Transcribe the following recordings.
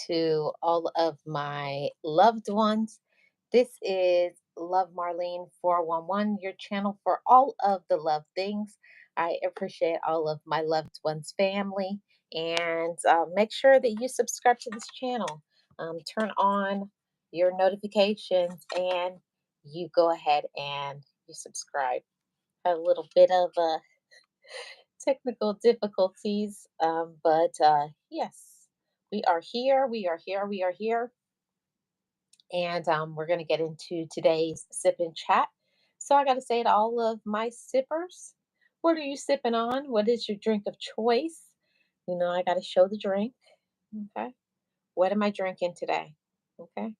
to all of my loved ones. This is Love Marlene 411, your channel for all of the love things. I appreciate all of my loved ones' family, and make sure that you subscribe to this channel. Turn on your notifications, and you go ahead and you subscribe. A little bit of technical difficulties, but yes, we are here. We are here. We are here. And we're going to get into today's sip and chat. So I got to say to all of my sippers, what are you sipping on? What is your drink of choice? I got to show the drink. Okay. What am I drinking today? Okay.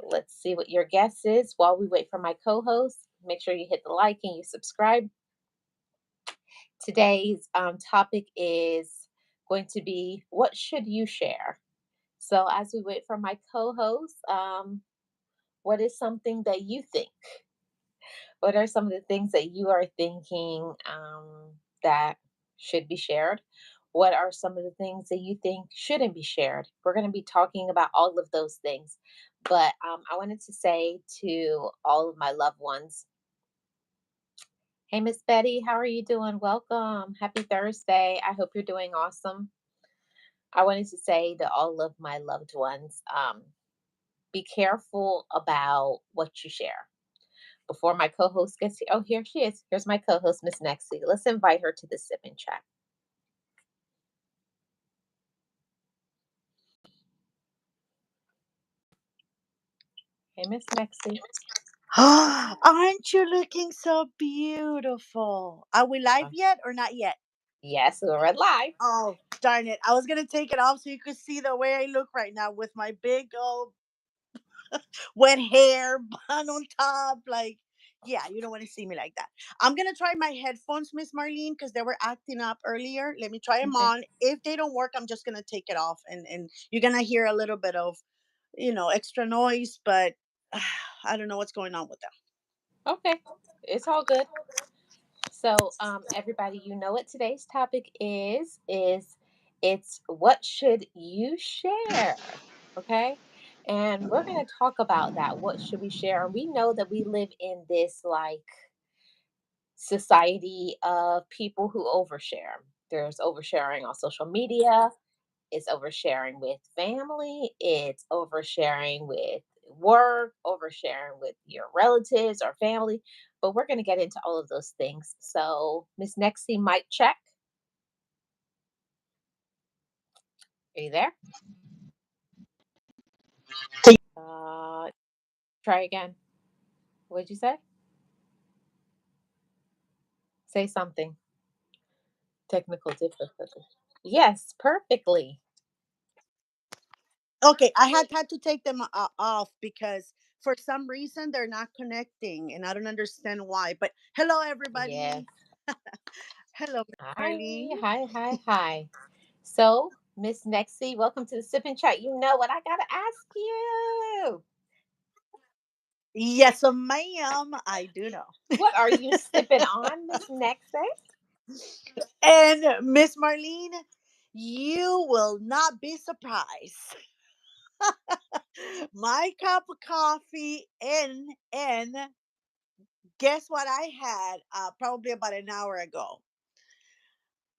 Let's see what your guess is while we wait for my co host. Make sure you hit the like and you subscribe. Today's topic is going to be what should you share? So, as we wait for my co host, what is something that you think? What are some of the things that you are thinking that should be shared? What are some of the things that you think shouldn't be shared? We're going to be talking about all of those things. But I wanted to say to all of my loved ones, hey, Miss Betty, how are you doing? Welcome. Happy Thursday. I hope you're doing awesome. I wanted to say to all of my loved ones, be careful about what you share. Before my co-host gets here, oh, here she is. Here's my co-host, Miss Nexie. Let's invite her to the sip and chat. Hey, Miss Nexie. Aren't you looking so beautiful? Are we live yet or not yet? Yes, we're live. Oh, darn it. I was going to take it off so you could see the way I look right now with my big old wet hair bun on top. Like, yeah, you don't want to see me like that. I'm going to try my headphones, Miss Marlene, because they were acting up earlier. Let me try them Okay. on. If they don't work, I'm just going to take it off. And you're going to hear a little bit of, extra noise, but I don't know what's going on with them. Okay. It's all good. So, everybody, you know what today's topic is it's what should you share? Okay. And we're going to talk about that. What should we share? And we know that we live in this like society of people who overshare. There's oversharing on social media, it's oversharing with family, it's oversharing with work, oversharing with your relatives or family. But we're going to get into all of those things. So, Miss Nexie, mic check. Are you there? Uh, Try again. What'd you say? Say something. Technical difficulty. Yes, perfectly. Okay, I had to take them off because for some reason they're not connecting, and I don't understand why. But hello, Yes. everybody. Hello, Miss Hi, Marlene. hi, hi, hi. So, Miss Nexie, welcome to the Sip and Chat. You know what I gotta ask you. Yes, ma'am. I do know. What are you sipping on, Miss Nexie? And Miss Marlene, you will not be surprised. My cup of coffee and guess what I had probably about an hour ago.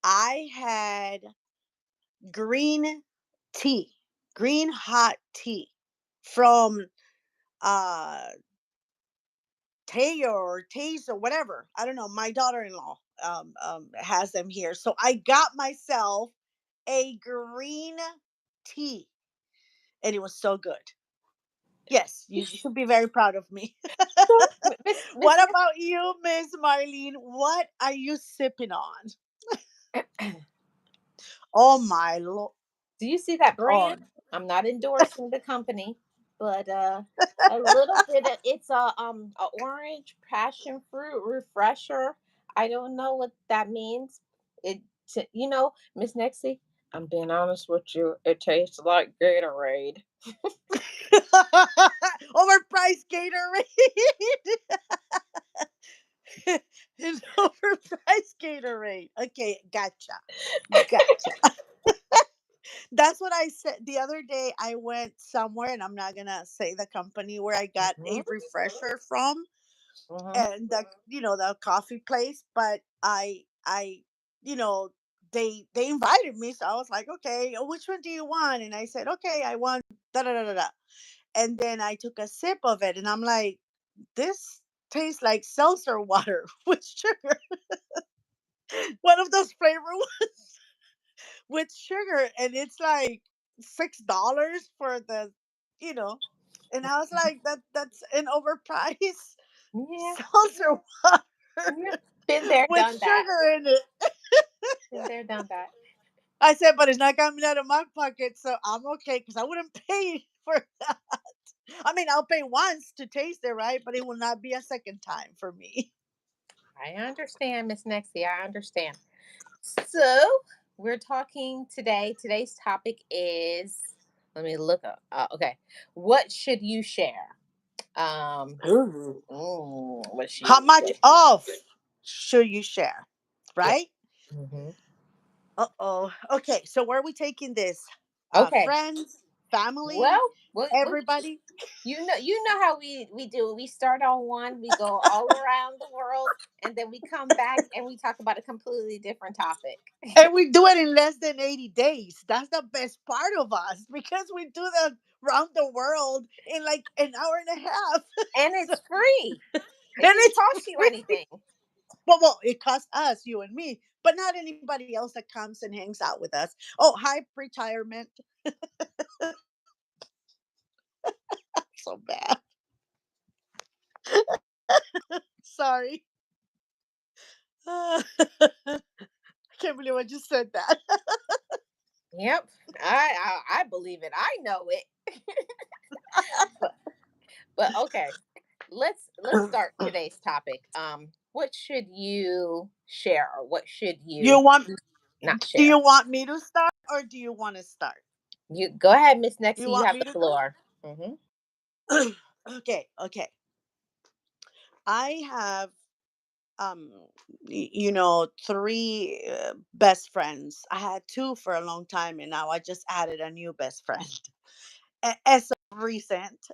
I had green tea, green hot tea from uh Teo or Taste or whatever. I don't know. My daughter-in-law has them here, so I got myself a green tea, and it was so good. Yes, you should be very proud of me. So, Miss What about you, Miss Marlene? What are you sipping on? Oh my lord! do you see that Oh, brand? I'm not endorsing the company, but a little bit of it's a orange passion fruit refresher. I don't know what that means. It Miss Nexie, I'm being honest with you. It tastes like Gatorade. overpriced Gatorade. An overpriced Gatorade. Okay, gotcha. Gotcha. That's what I said the other day. I went somewhere, and I'm not gonna say the company where I got a Mhm, refresher from, mhm. and the coffee place. But I you know they invited me, so I was like, okay, which one do you want? And I said, okay, I want da da da da da. And then I took a sip of it, and I'm like, this tastes like seltzer water with sugar. One of those flavor with sugar, and it's like $6 for the you know and I was like, that's an overpriced Yeah, seltzer water yeah. Been there, with done that. sugar in it. Been there, done that. I said, but it's not coming out of my pocket, so I'm okay, because I wouldn't pay for that. I mean, I'll pay once to taste it, right? But it will not be a second time for me. I understand, Miss Nexie. I understand. So we're talking today. Today's topic is. Let me look up. Okay, what should you share? Um, Ooh. what should How you much share? off should you share? Yeah. Right? Hmm. Uh-oh. Okay, so where are we taking this? Okay. Friends, family, Well, we everybody? you know how we do it. We start on one, we go all around the world, and then we come back and we talk about a completely different topic. And we do it in less than 80 days. That's the best part of us, because we do the round the world in like an hour and a half. And So, it's free. It and didn't it's cost you free. anything. Well, it costs us, you and me, but not anybody else that comes and hangs out with us. Oh, hi, retirement. So bad. Sorry. I can't believe I just said that. Yep. I believe it. I know it. But okay. Let's start today's topic. What should you share or what should You you want not Do share? you want me to start, or do you want to start? You go ahead, Miss You Nexie. You want have me the to floor. Hmm. go? Okay, okay. I have three best friends. I had two for a long time, and now I just added a new best friend. As of recent.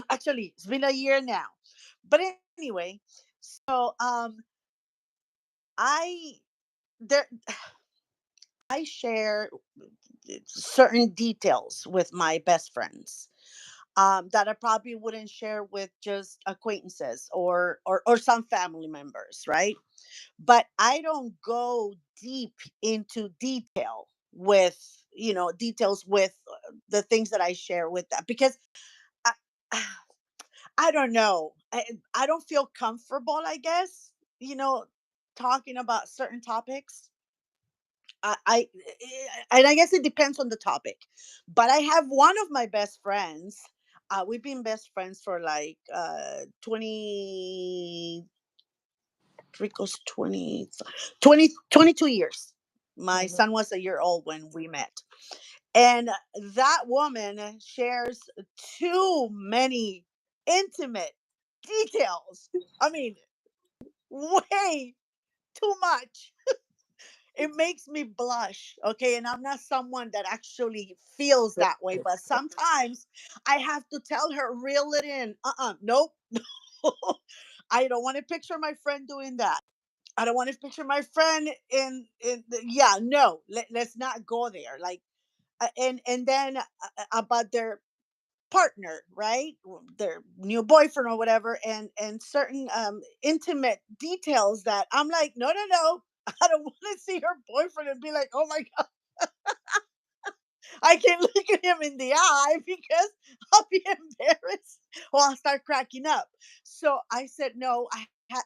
Actually, it's been a year now. But anyway, so I there I share certain details with my best friends, that I probably wouldn't share with just acquaintances, or some family members, right? But I don't go deep into details with the things that I share with that, because I, I don't know. I don't feel comfortable, I guess, talking about certain topics. And I guess it depends on the topic. But I have one of my best friends. We've been best friends for like 20 22 years. My Hmm. son was a year old when we met. And that woman shares too many intimate details. I mean, way too much. It makes me blush. Okay. And I'm not someone that actually feels that way, but sometimes I have to tell her, reel it in. Nope. I don't want to picture my friend doing that. I don't want to picture my friend yeah, no. Let's not go there. Like, and then about their partner, right? Their new boyfriend or whatever, and certain intimate details that I'm like, no, no, no. I don't want to see her boyfriend and be like, oh my god, I can't look at him in the eye, because I'll be embarrassed, or I'll start cracking up. So I said, no, I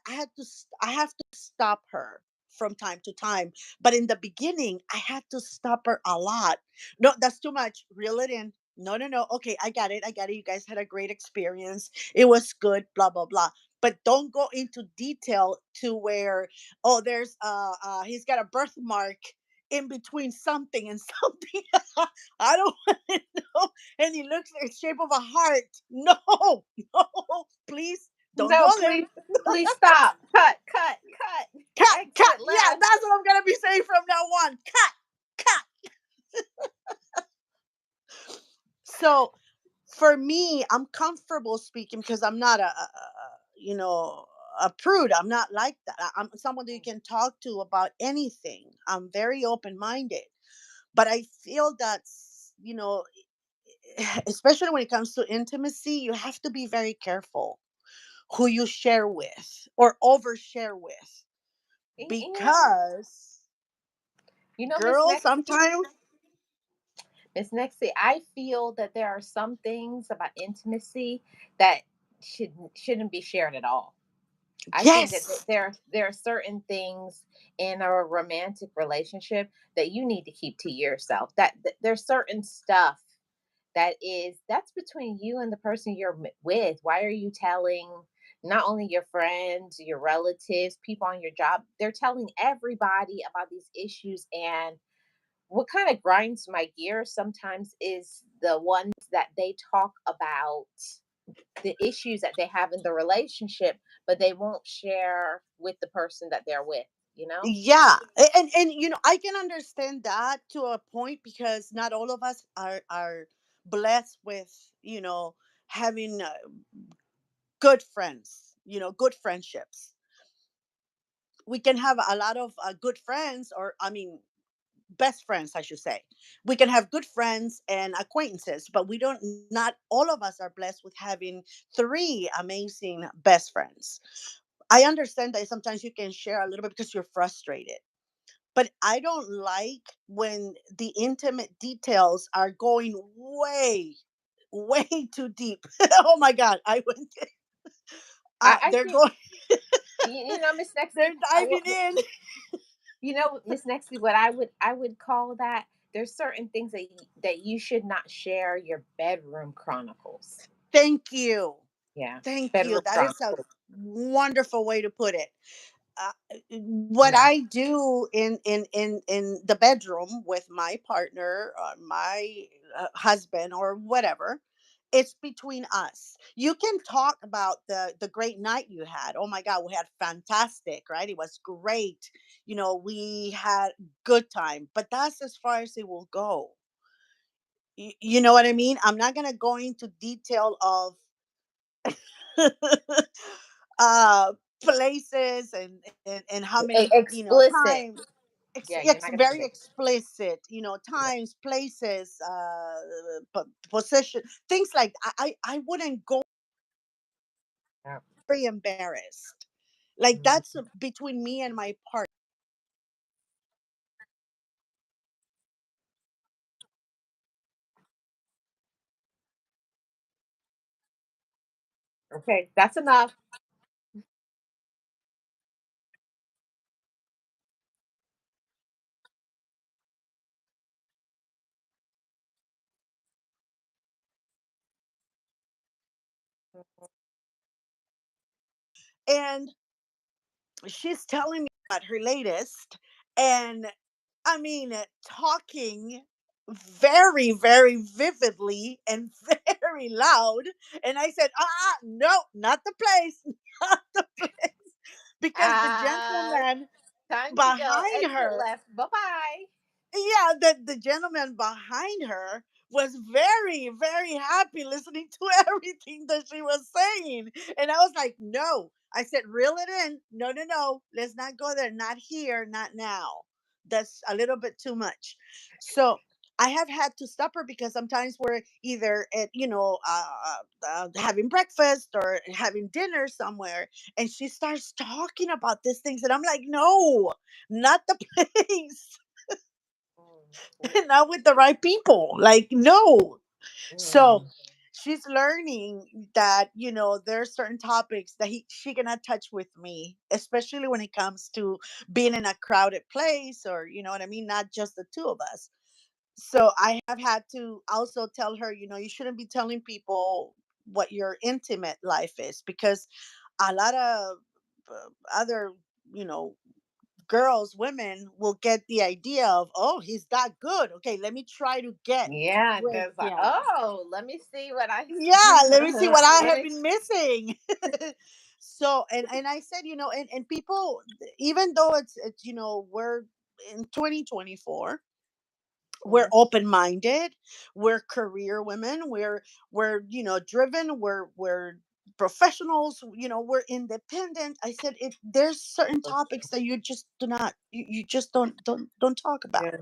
have to stop her from time to time. But in the beginning, I had to stop her a lot. No, that's too much. Reel it in. No, no, no. Okay, I got it. I got it. You guys had a great experience. It was good. Blah blah blah. But don't go into detail to where, oh, there's he's got a birthmark in between something and something. I don't want to know. And he looks like the shape of a heart. No, no, please don't go No, there. please stop. Cut. Cut, cut. Exit Yeah, left. that's what I'm gonna be saying from now on. Cut, cut. So for me, I'm comfortable speaking because I'm not you know a prude. I'm not like that. I'm someone that you can talk to about anything. I'm very open minded. But I feel that especially when it comes to intimacy, you have to be very careful who you share with or overshare with, And because Miss girls Nexie, sometimes. Miss Nexie, I feel that there are some things about intimacy that shouldn't be shared at all. I think that Yes. there are certain things in a romantic relationship that you need to keep to yourself. That there's certain stuff that's between you and the person you're with. Why are you telling not only your friends, your relatives, people on your job? They're telling everybody about these issues, and what kind of grinds my gears sometimes is the ones that they talk about the issues that they have in the relationship, but they won't share with the person that they're with, you know? Yeah, and I can understand that to a point, because not all of us are blessed with having good friends, good friendships. We can have a lot of good friends, or I mean best friends, I should say. We can have good friends and acquaintances, but we don't not all of us are blessed with having three amazing best friends. I understand that sometimes you can share a little bit because you're frustrated, but I don't like when the intimate details are going way too deep. Oh my god, I went I they're think going Miss they're Nexie, diving in. Miss Nexie, what I would call that. There's certain things that you should not share your bedroom chronicles. Thank you. Yeah, Thank you. bedroom That is a chronicles. wonderful way to put it. What Yeah, I do in the bedroom with my partner, my husband, or whatever, it's between us. You can talk about the great night you had. Oh my God, we had fantastic, right? It was great. We had good time, but that's as far as it will go. You know what I mean? I'm not gonna go into detail of uh places and how many explicit. times. Yeah, you're not gonna get Very it. explicit, Yeah. times, places, position, things like I wouldn't go. Yeah. Very embarrassed, like that's Mhm. between me and my partner. Okay, that's enough. And she's telling me about her latest, and I mean, talking very vividly and very loud. And I said, no, not the place, not the place. Because the Ah, gentleman time to go. behind Exit her, left. Bye bye. yeah, the gentleman behind her was very happy listening to everything that she was saying. And I was like, no. I said, reel it in. No, let's not go there. Not here, not now. That's a little bit too much. So I have had to stop her, because sometimes we're either at having breakfast or having dinner somewhere, and she starts talking about these things, and I'm like, no, not the place. Mm, Not with the right people. Like, no. So mm. she's learning that there's certain topics that she cannot touch with me, especially when it comes to being in a crowded place, or you know what I mean, not just the two of us. So I have had to also tell her, you shouldn't be telling people what your intimate life is, because a lot of other you know girls, women will get the idea of, oh, he's that good. Okay, let me try to get Yeah, with there's like, him. oh, let me see what I Yeah, let me see what I let have me been missing. So, and I said, and people, even though it's we're in 2024, We're Mhm. open-minded, we're career women, we're driven, we're professionals, we're independent. I said, it there's certain topics that you just do not, you just don't talk about. Yeah.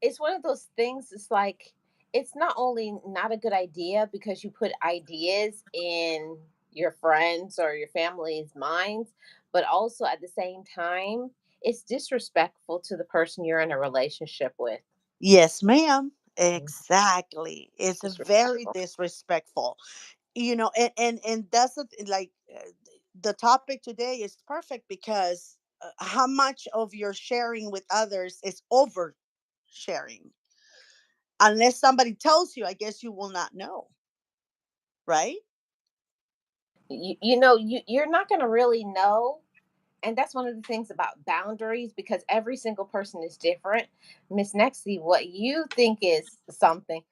It's one of those things. It's like it's not only not a good idea because you put ideas in your friends or your family's minds, but also at the same time, it's disrespectful to the person you're in a relationship with. Yes, ma'am. Mhm. Exactly. It's a very Disrespectful. disrespectful. And that's like, the topic today is perfect because, how much of your sharing with others is oversharing. Unless somebody tells you, I guess you will not know, right? You're not going to really know. And that's one of the things about boundaries because every single person is different. Miss Nexie, what you think is something,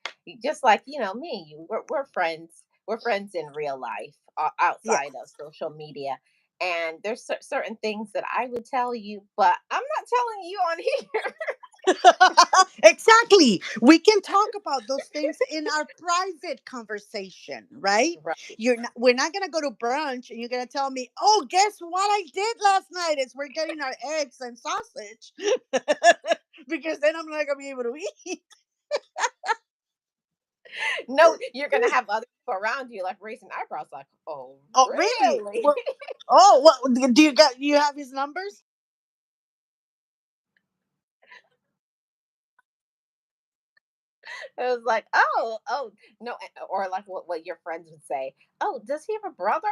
just like me, we're friends. We're friends in real life, Yeah. outside of social media. And there's certain things that I would tell you, but I'm not telling you on here. Exactly. We can talk about those things in our private conversation, right? Right. We're not gonna go to brunch and you're gonna tell me, oh, guess what I did last night is we're getting our eggs and sausage. Because then I'm not gonna be able to eat. No, you're gonna have other people around you like raising eyebrows, like, oh, Oh, really? really? Well, oh, what do you have his numbers? It was like, oh, oh, no, or like what your friends would say. Oh, does he have a brother?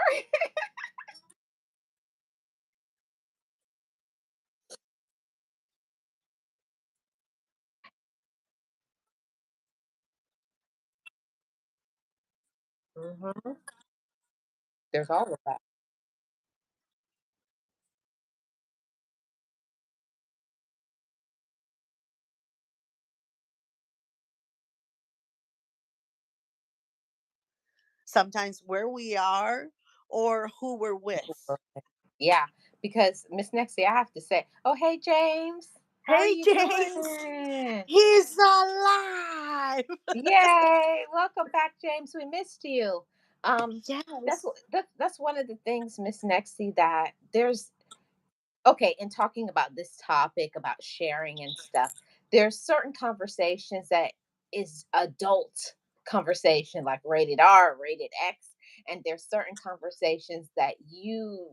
Hmm. There's all of that. Sometimes where we are or who we're with. Yeah, because Miss Nexie, I have to say, oh, hey, James, how are Hey, you James, doing? he's alive. Yay! Welcome back, James. We missed you. That's Yes. that's one of the things, Miss Nexie, that there's okay, in talking about this topic about sharing and stuff, there's certain conversations that is adult conversation, like rated R, rated X, and there's certain conversations that you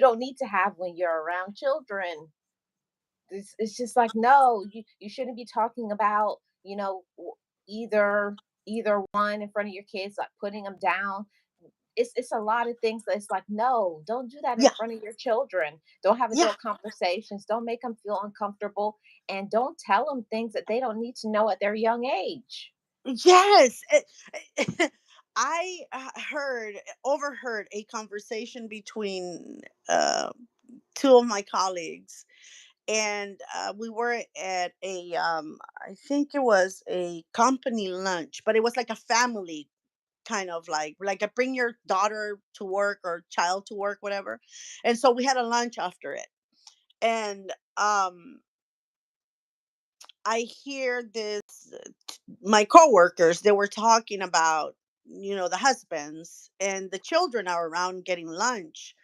don't need to have when you're around children. It's just like, no, you shouldn't be talking about either either one in front of your kids, like putting them down. It's a lot of things that it's like, no, don't do that in Yeah. front of your children. Don't have Yeah. adult conversations. Don't make them feel uncomfortable, and don't tell them things that they don't need to know at their young age. Yes. I overheard a conversation between, uh, two of my colleagues, and we were at I think it was a company lunch, but it was like a family kind of like a bring your daughter to work or child to work, whatever. And so we had a lunch after it, and I hear this. My coworkers, they were talking about, the husbands and the children are around getting lunch,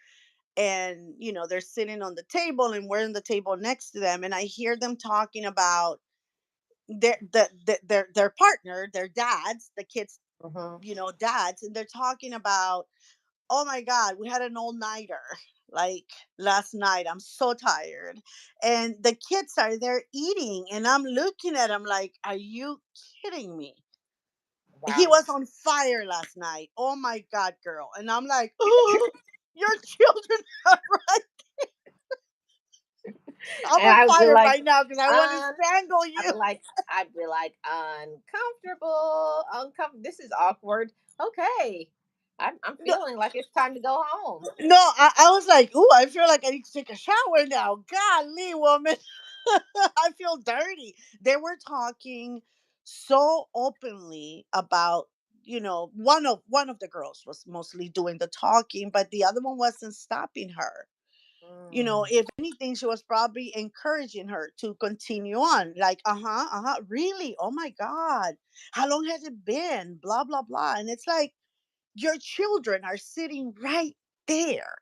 and they're sitting on the table and we're in the table next to them, and I hear them talking about their partner, their dads, the kids, Hmm. dads, and they're talking about, oh my God, we had an all nighter like last night. I'm so tired. And the kids are there eating, and I'm looking at them like, are you kidding me? He Wow. was on fire last night. Oh my God, girl. And I'm like, oh, your children are right. I'm And on I would be fire like, right now because I want to um, strangle I'd you. be like, uncomfortable, uncomfortable. This is awkward. Okay, I'm No, feeling like it's time to go home. no, I was like, ooh, I feel like I need to take a shower now. Golly, woman. I feel dirty. They were talking so openly about, one of the girls was mostly doing the talking, but the other one wasn't stopping her. Mm. If anything, she was probably encouraging her to continue on. Like, really? Oh my God. How long has it been? Blah, blah, blah. And it's like, your children are sitting right there.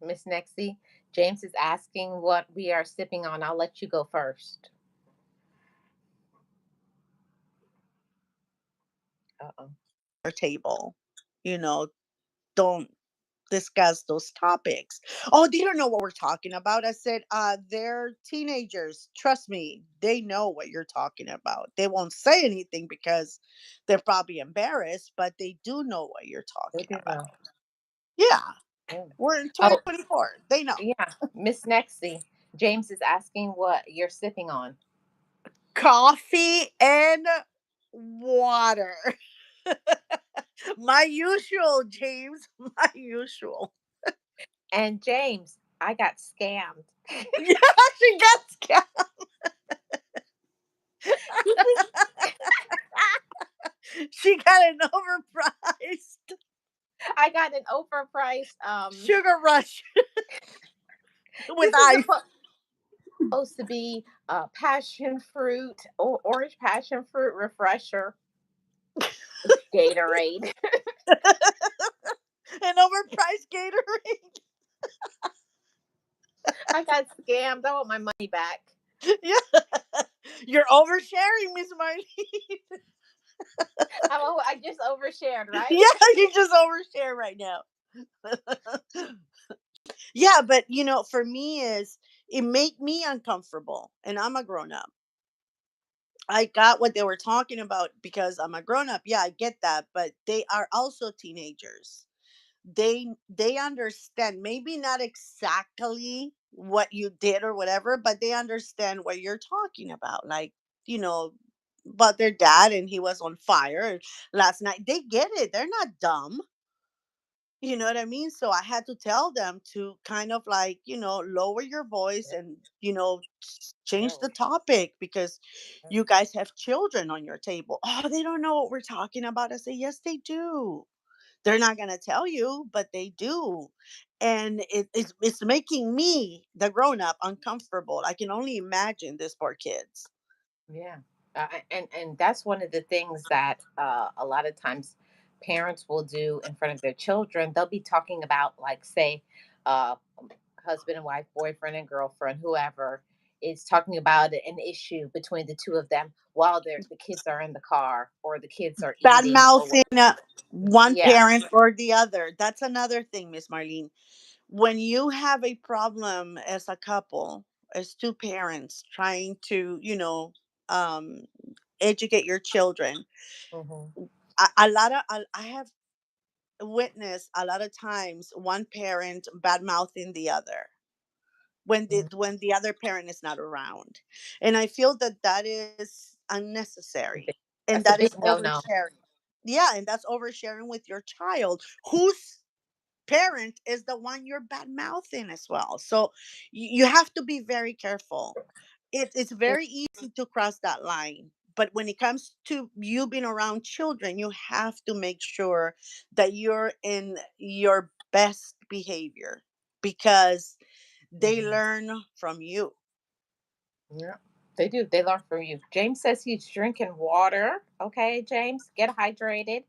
Miss Nexie, James is asking what we are sipping on. I'll let you go first. Uh-oh. Our table, you know, don't discuss those topics. Oh, they don't know what we're talking about. I said, they're teenagers. Trust me, they know what you're talking about. They won't say anything because they're probably embarrassed, but they do know what you're They talking do know. about. Yeah, Yeah. we're in Oh, 2024. They know. yeah. Miss Nexie, James is asking what you're sipping on. Coffee and water. My usual, James. My usual. And James, I got scammed. Yeah, she got This is she got an overpriced I got an overpriced sugar rush with this is ice. supposed to be passion fruit or orange passion fruit refresher. It's Gatorade. An overpriced Gatorade. I got scammed. I want my money back. Yeah. You're oversharing, Miss Marlene. I just overshared, right? Yeah, you just overshare right now. Yeah, but for me is it made me uncomfortable and I'm a grown up. I got what they were talking about because I'm a grown up. Yeah, I get that, but they are also teenagers. They understand, maybe not exactly what you did or whatever, but they understand what you're talking about. Like, you know, about their dad and he was on fire last night. They get it. They're not dumb. You know what I mean? So I had to tell them to kind of like, lower your voice Yeah, and, yeah, change the topic because yeah. you guys have children on your table. Oh, they don't know what we're talking about. I say, yes, they do. They're not going to tell you, but they do. And it's making me, the grown up, uncomfortable. I can only imagine these poor kids. Yeah. And that's one of the things that a lot of times parents will do in front of their children. They'll be talking about, like, say, uh, husband and wife, boyfriend and girlfriend, whoever is talking about an issue between the two of them while the kids are in the car or the kids are Bad eating or mouthing what. one Yeah. parent or the other. That's another thing, Miss Marlene. When you have a problem as a couple, as two parents trying to, um, educate your children, Hmm. I have witnessed a lot of times one parent bad mouthing the other when the other parent is not around, and I feel that that is unnecessary and That's a that big is no no. oversharing. Yeah, and that's oversharing with your child whose parent is the one you're bad mouthing as well. So you have to be very careful. It's very easy to cross that line. But when it comes to you being around children, you have to make sure that you're in your best behavior because they Hmm. learn from you. Yeah, they do. They learn from you. James says he's drinking water. Okay, James, get hydrated.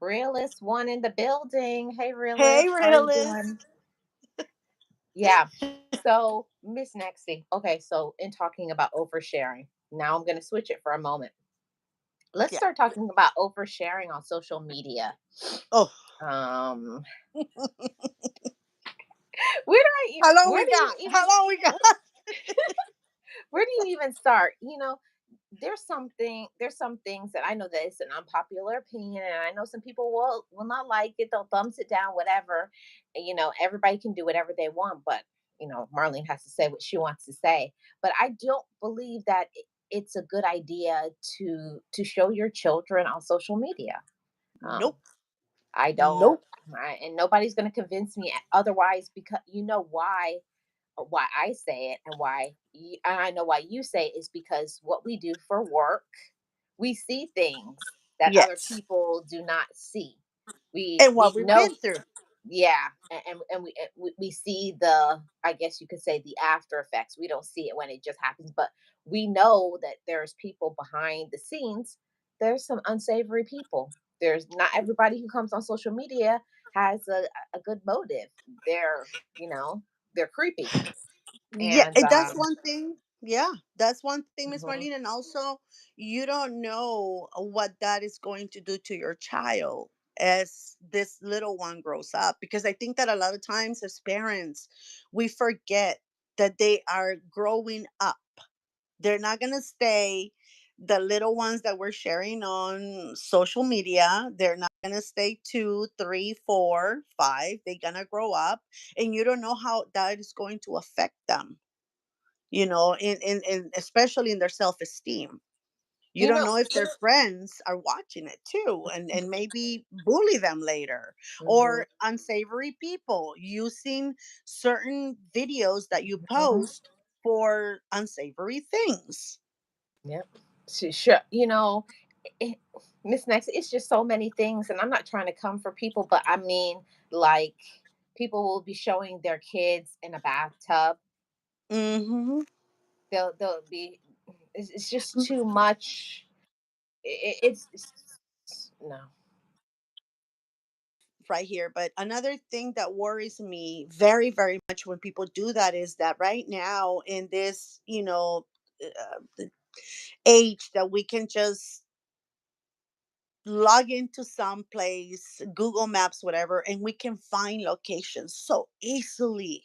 Realist one in the building. Hey, Hey, realist, how are you realist. doing? Yeah. So, Miss Nexie. Okay, so in talking about oversharing, now I'm going to switch it for a moment. Let's Yeah. start talking about oversharing on social media. Oh, Um, where do I how even? long Where we do you got? How even? long we got? Where do you even start? There's some things that I know that it's an unpopular opinion, and I know some people will not like it. They'll thumbs it down, whatever. And, everybody can do whatever they want, but Marlene has to say what she wants to say. But I don't believe that it's a good idea to show your children on social media. um, Nope. I don't. Nope. And nobody's going to convince me otherwise, because you know why I say it, and and I know why you say it, is because what we do for work, we see things that other Yes. people do not see. We And what we we've know been through. Yeah, and we see the, I guess you could say, the after effects. We don't see it when it just happens, but we know that there's people behind the scenes. There's some unsavory people. There's not everybody who comes on social media has a good motive. They're, you know, they're creepy. Yeah, And that's one thing. Yeah, that's one thing, Miss mhm, Marlene. And also, you don't know what that is going to do to your child as this little one grows up. Because I think that a lot of times as parents, we forget that they are growing up. They're not going to stay the little ones that we're sharing on social media. They're not going to stay 2, 3, 4, 5. They're going to grow up, and you don't know how that is going to affect them, in especially in their self-esteem. You you don't know, know if their friends are watching it too, and maybe bully them later, mhm, or unsavory people using certain videos that you mhm, post for unsavory things. yep. Sure, it, Miss Next, it's just so many things, and I'm not trying to come for people, but I mean, like, people will be showing their kids in a bathtub. Hmm. They'll be. It's just too much. It's no. Right here, but another thing that worries me very, very much when people do that is that right now in this, age, that we can just log into some place, Google Maps, whatever, and we can find locations so easily.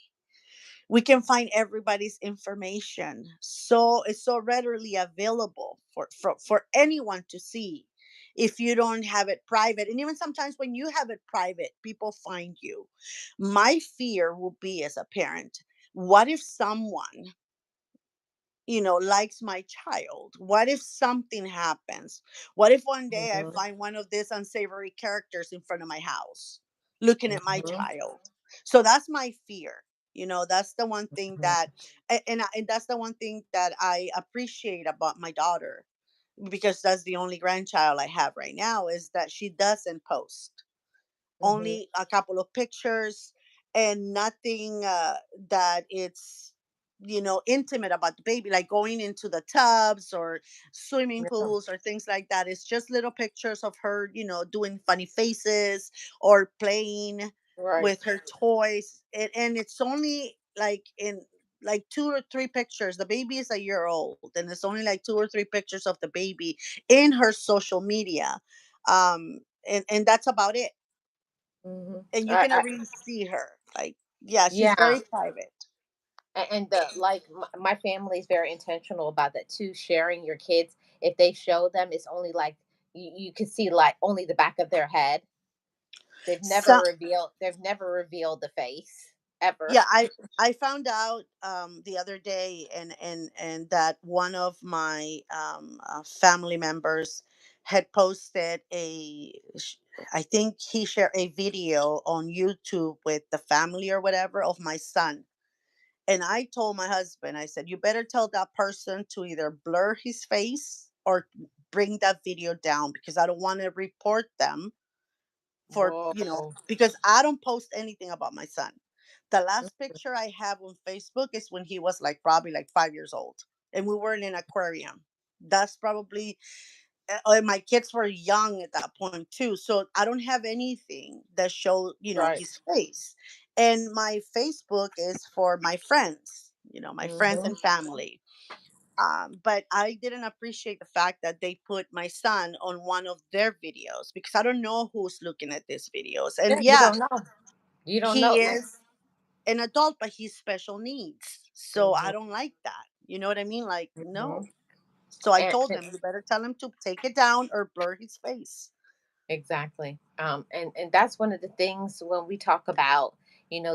We can find everybody's information. So it's so readily available for anyone to see if you don't have it private. And even sometimes when you have it private, people find you. My fear will be as a parent, what if someone likes my child? What if something happens? What if one day I Mhm, find one of these unsavory characters in front of my house looking at my mhm, child? So that's my fear. That's the one thing mhm, that, and that's the one thing that I appreciate about my daughter, because that's the only grandchild I have right now, is that she doesn't post, mhm, only a couple of pictures, and nothing that it's intimate about the baby, like going into the tubs or swimming yeah, pools or things like that. It's just little pictures of her doing funny faces or playing right. with her toys, and it's only like in like 2 or 3 pictures. The baby is a year old, and it's only like 2 or 3 pictures of the baby in her social media, and that's about it, Mhm. and you cannot really see her. Like, yeah, she's Yeah, very private. and the like, my family is very intentional about that too. Sharing your kids, if they show them, it's only like you can see like only the back of their head. So They've never revealed the face ever. yeah, I found out the other day, and that one of my family members had posted I think he shared a video on YouTube with the family or whatever of my son. And I told my husband, I said, you better tell that person to either blur his face or bring that video down, because I don't want to report them for, Whoa. because I don't post anything about my son. The last picture I have on Facebook is when he was like probably like 5 years old, and we were in an aquarium. That's probably, my kids were young at that point too. So I don't have anything that show, Right. his face. And my Facebook is for my friends, my friends Hmm. and family. But I didn't appreciate the fact that they put my son on one of their videos, because I don't know who's looking at these videos. And Yeah, you yeah, don't know. You don't he know. is an adult, but he's special needs. So I Hmm. don't like that. You know what I mean? Like, Hmm. no. So I And told him, you better tell him to take it down or blur his face. exactly. And that's one of the things when we talk about,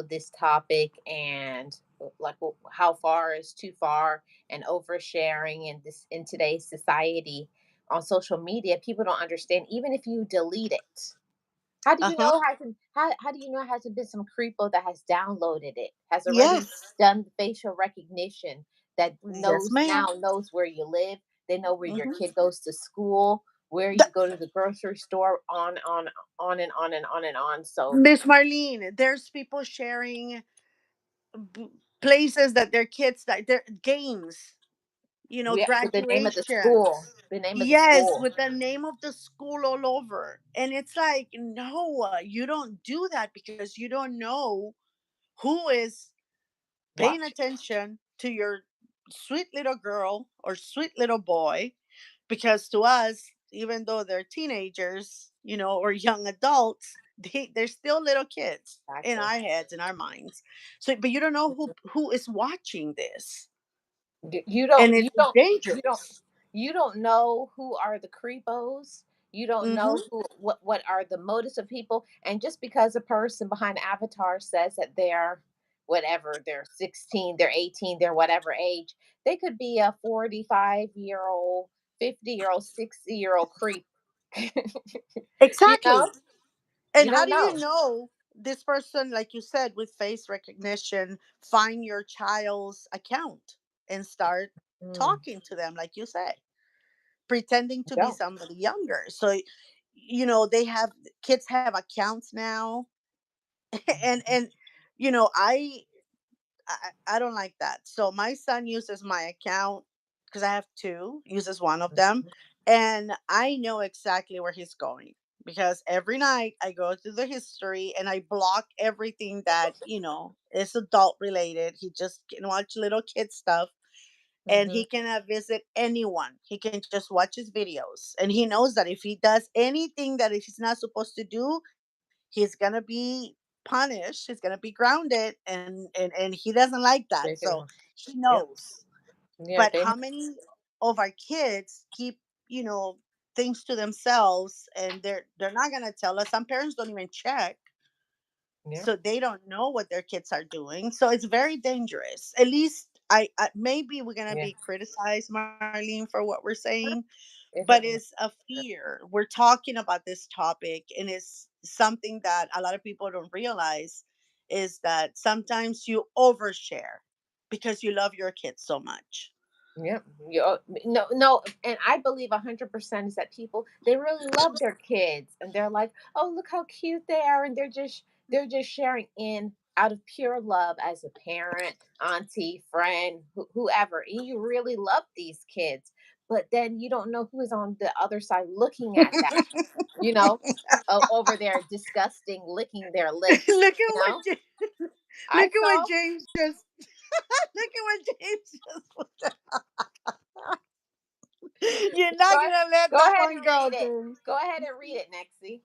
this topic, and like, how far is too far, and oversharing, and this in today's society on social media, people don't understand. Even if you delete it, how do Uh you huh. know how do you know, has it been some creepo that has downloaded it, has already Yes. done facial recognition, that Yes, ma'am. knows where you live, they know where your Hmm. kid goes to school, where The- you go to the grocery store, on and on and on and on. So Miss Marlene, there's people sharing b- places that their kids, like their games, we with the name of the school, graduations. the name of the Yes, school. with the name of the school all over. And it's like, no, you don't do that because you don't know who is paying Watch. attention to your sweet little girl or sweet little boy. Because to us, even though they're teenagers, or young adults, they're still little kids in Exactly. our heads, in our minds. So, but you don't know who is watching this, You and don't it's you don't you don't dangerous. you don't know who are the creepos. You don't know Hmm. what are the motives of people. And just because a person behind the avatar says that they're whatever, they're 16, they're 18, they're whatever age, they could be a 45-year-old, 50-year-old, 60-year-old creep. you know, Exactly. And you how don't do you know. know this person, like you said, with face recognition, find your child's account and start Mm, talking to them, like you said, pretending you to be don't. somebody younger? So, they have kids have accounts now, and you know, I don't like that. So my son uses my account because I have two, uses one of them, Mhm, and I know exactly where he's going because every night I go through the history and I block everything that, is adult related. He just can watch little kid stuff, and mhm. he cannot visit anyone. He can just watch his videos. And he knows that if he does anything that he's not supposed to do, he's gonna be punished. He's gonna be grounded, and he doesn't like that. They So do. he Yep. knows. Yeah, But how many of our kids keep, things to themselves, and they're not gonna tell us? Some parents don't even check, yeah, so they don't know what their kids are doing. So it's very dangerous. At least I maybe we're gonna yeah. be criticized, Marlene, for what we're saying, It's but a it's a fear. We're talking about this topic, and it's something that a lot of people don't realize is that sometimes you overshare because you love your kids so much. yeah, no, no, and I believe 100% is that people, they really love their kids, and they're like, oh, look how cute they are, and they're just sharing in out of pure love as a parent, auntie, friend, whoever, and you really love these kids, but then you don't know who is on the other side looking at that, you know, over there disgusting, licking their lips, look at what I look at what saw. James just look at what James just You're Go not ahead, gonna let go that ahead one and go, read it. James. Go ahead and read it, Nexie.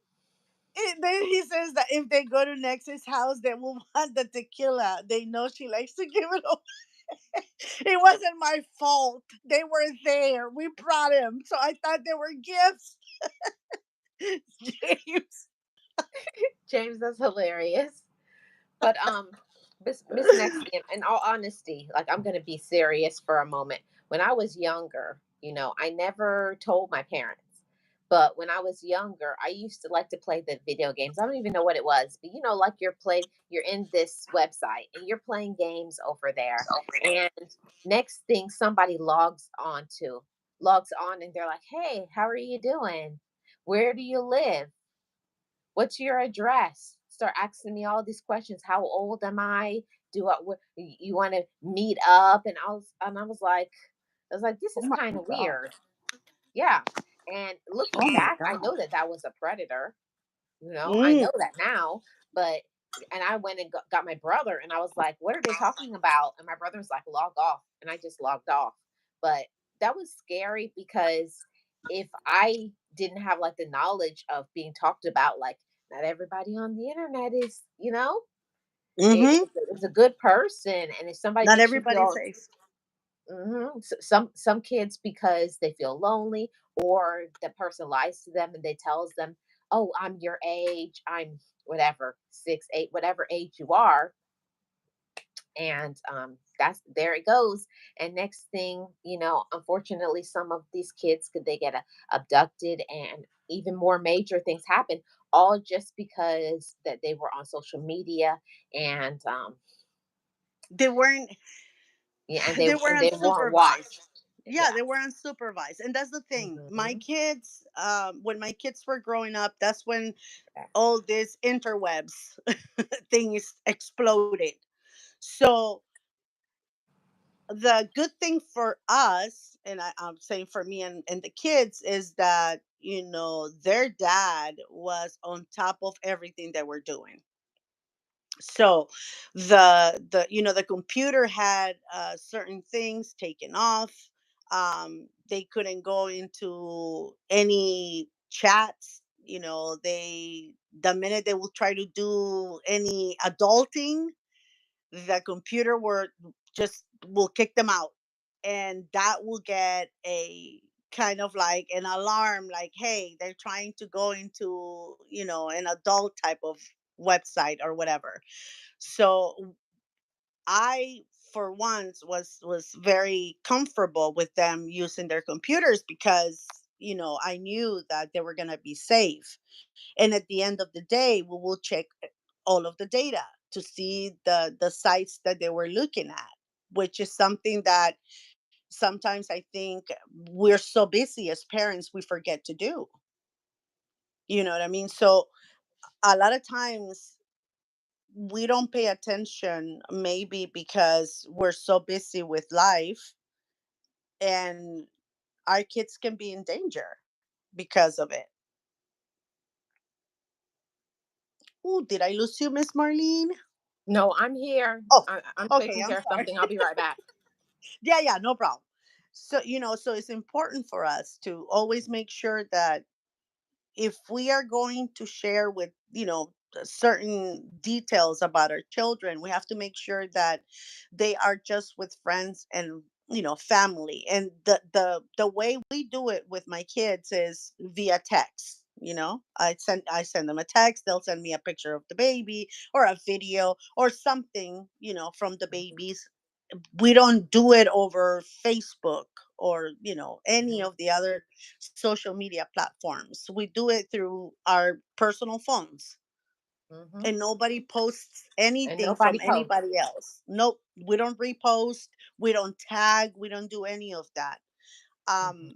Then he says that if they go to Nex's house, they will want the tequila. They know she likes to give it away. It wasn't my fault. They were there. We brought him, so I thought they were gifts. James. James, that's hilarious. But Miss Nexie, in all honesty, like I'm gonna be serious for a moment. When I was younger, I never told my parents. But when I was younger, I used to like to play the video games. I don't even know what it was, but like you're in this website and you're playing games over there. And next thing somebody logs on and they're like, hey, how are you doing? Where do you live? What's your address? Start asking me all these questions. How old am I? You want to meet up? And I was like, this Oh is my kind of god. weird. Yeah. And looking Oh my back, I god. know that that was a predator. I Mm. know that now, but and I went and got my brother and I was like, what are they talking about? And my brother was like, log off. And I just logged off. But that was scary because if I didn't have like the knowledge of being talked about, like not everybody on the internet is, Mm-hmm. is a good person. And if somebody Not makes you everybody's feel, safe. some kids because they feel lonely, or the person lies to them and they tells them, "Oh, I'm your age. I'm whatever, 6, 8, whatever age you are." And that's there it goes. And next thing, unfortunately, some of these kids could they get abducted, and even more major things happen, all just because that they were on social media, and They weren't yeah, and they they and weren't they weren't watched. supervised. Yeah, Yeah. they were unsupervised. And that's the thing. My Hmm. kids, when my kids were growing up, that's when Yeah. all this interwebs things exploded. So the good thing for us, and I'm saying for me and the kids, is that, their dad was on top of everything that we're doing. So the computer had certain things taken off. They couldn't go into any chats. The minute they will try to do any adulting, the computer will kick them out, and that will get a kind of like an alarm, like, hey, they're trying to go into an adult type of website or whatever. So I, for once, was very comfortable with them using their computers, because I knew that they were going to be safe. And at the end of the day, we will check all of the data to see the sites that they were looking at, which is something that sometimes I think we're so busy as parents we forget to do. You know what I mean? So a lot of times we don't pay attention, maybe because we're so busy with life, and our kids can be in danger because of it. Oh, did I lose you, Miss Marlene? No, I'm here. Oh, I'm okay. taking I'm care of sorry. something. I'll be right back. Yeah, yeah, no problem. So, so it's important for us to always make sure that if we are going to share with certain details about our children, we have to make sure that they are just with friends and family. And the way we do it with my kids is via text. I send them a text, they'll send me a picture of the baby or a video or something from the Mhm, babies. We don't do it over Facebook or any mhm, of the other social media platforms. We do it through our personal phones, mhm. and nobody posts And anything from nobody posts. anybody else. Nope, we don't repost, we don't tag, we don't do any of that. Mhm, um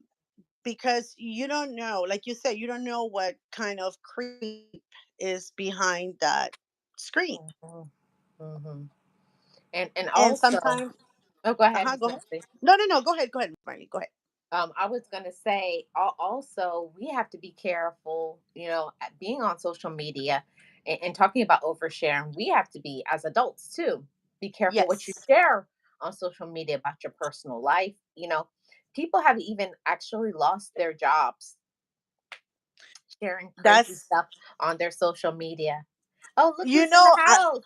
because you don't know, like you said, you don't know what kind of creep is behind that screen. mhm, mhm. And And also, sometimes, oh, go ahead, uh-huh, Miss go ahead. Nancy. No, go ahead, Marty, go ahead. I was gonna say also we have to be careful, at being on social media and talking about oversharing. We have to be as adults too. Be careful what you Yes. share on social media about your personal life. People have even actually lost their jobs sharing crazy That's stuff on their social media. Oh, look you who's in know the I, house.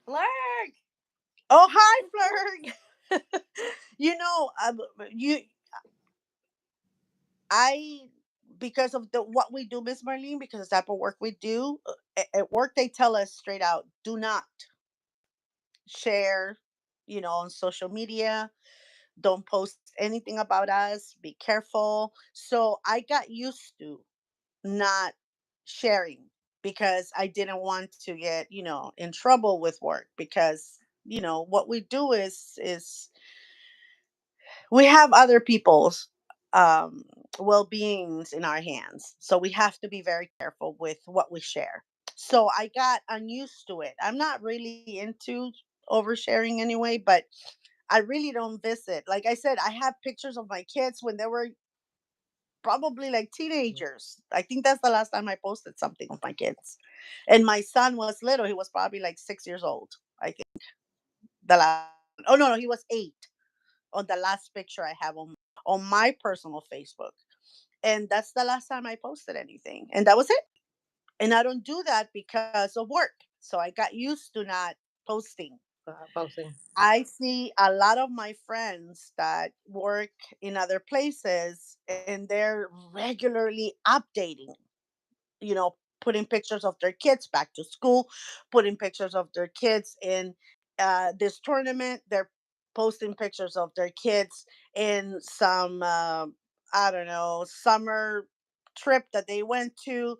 Flurg. oh, hi, Flurg. You I because of the what we do, Miss Marlene, because of the type of work we do, at work they tell us straight out, do not share, on social media. Don't post anything about us. Be careful. So I got used to not sharing, because I didn't want to get, in trouble with work, because what we do is we have other people's um well-beings in our hands. So we have to be very careful with what we share. So I got unused to it. I'm not really into oversharing anyway, but I really don't visit. Like I said, I have pictures of my kids when they were probably like teenagers. I think that's the last time I posted something of my kids. And my son was little. He was probably like 6 years old. I think the last. Oh no, he was 8 on the last picture I have on my personal Facebook. And that's the last time I posted anything. And that was it. And I don't do that because of work. So I got used to not posting. Posting. I see a lot of my friends that work in other places, and they're regularly updating, putting pictures of their kids back to school, putting pictures of their kids in this tournament. They're posting pictures of their kids in some, I don't know, summer trip that they went to,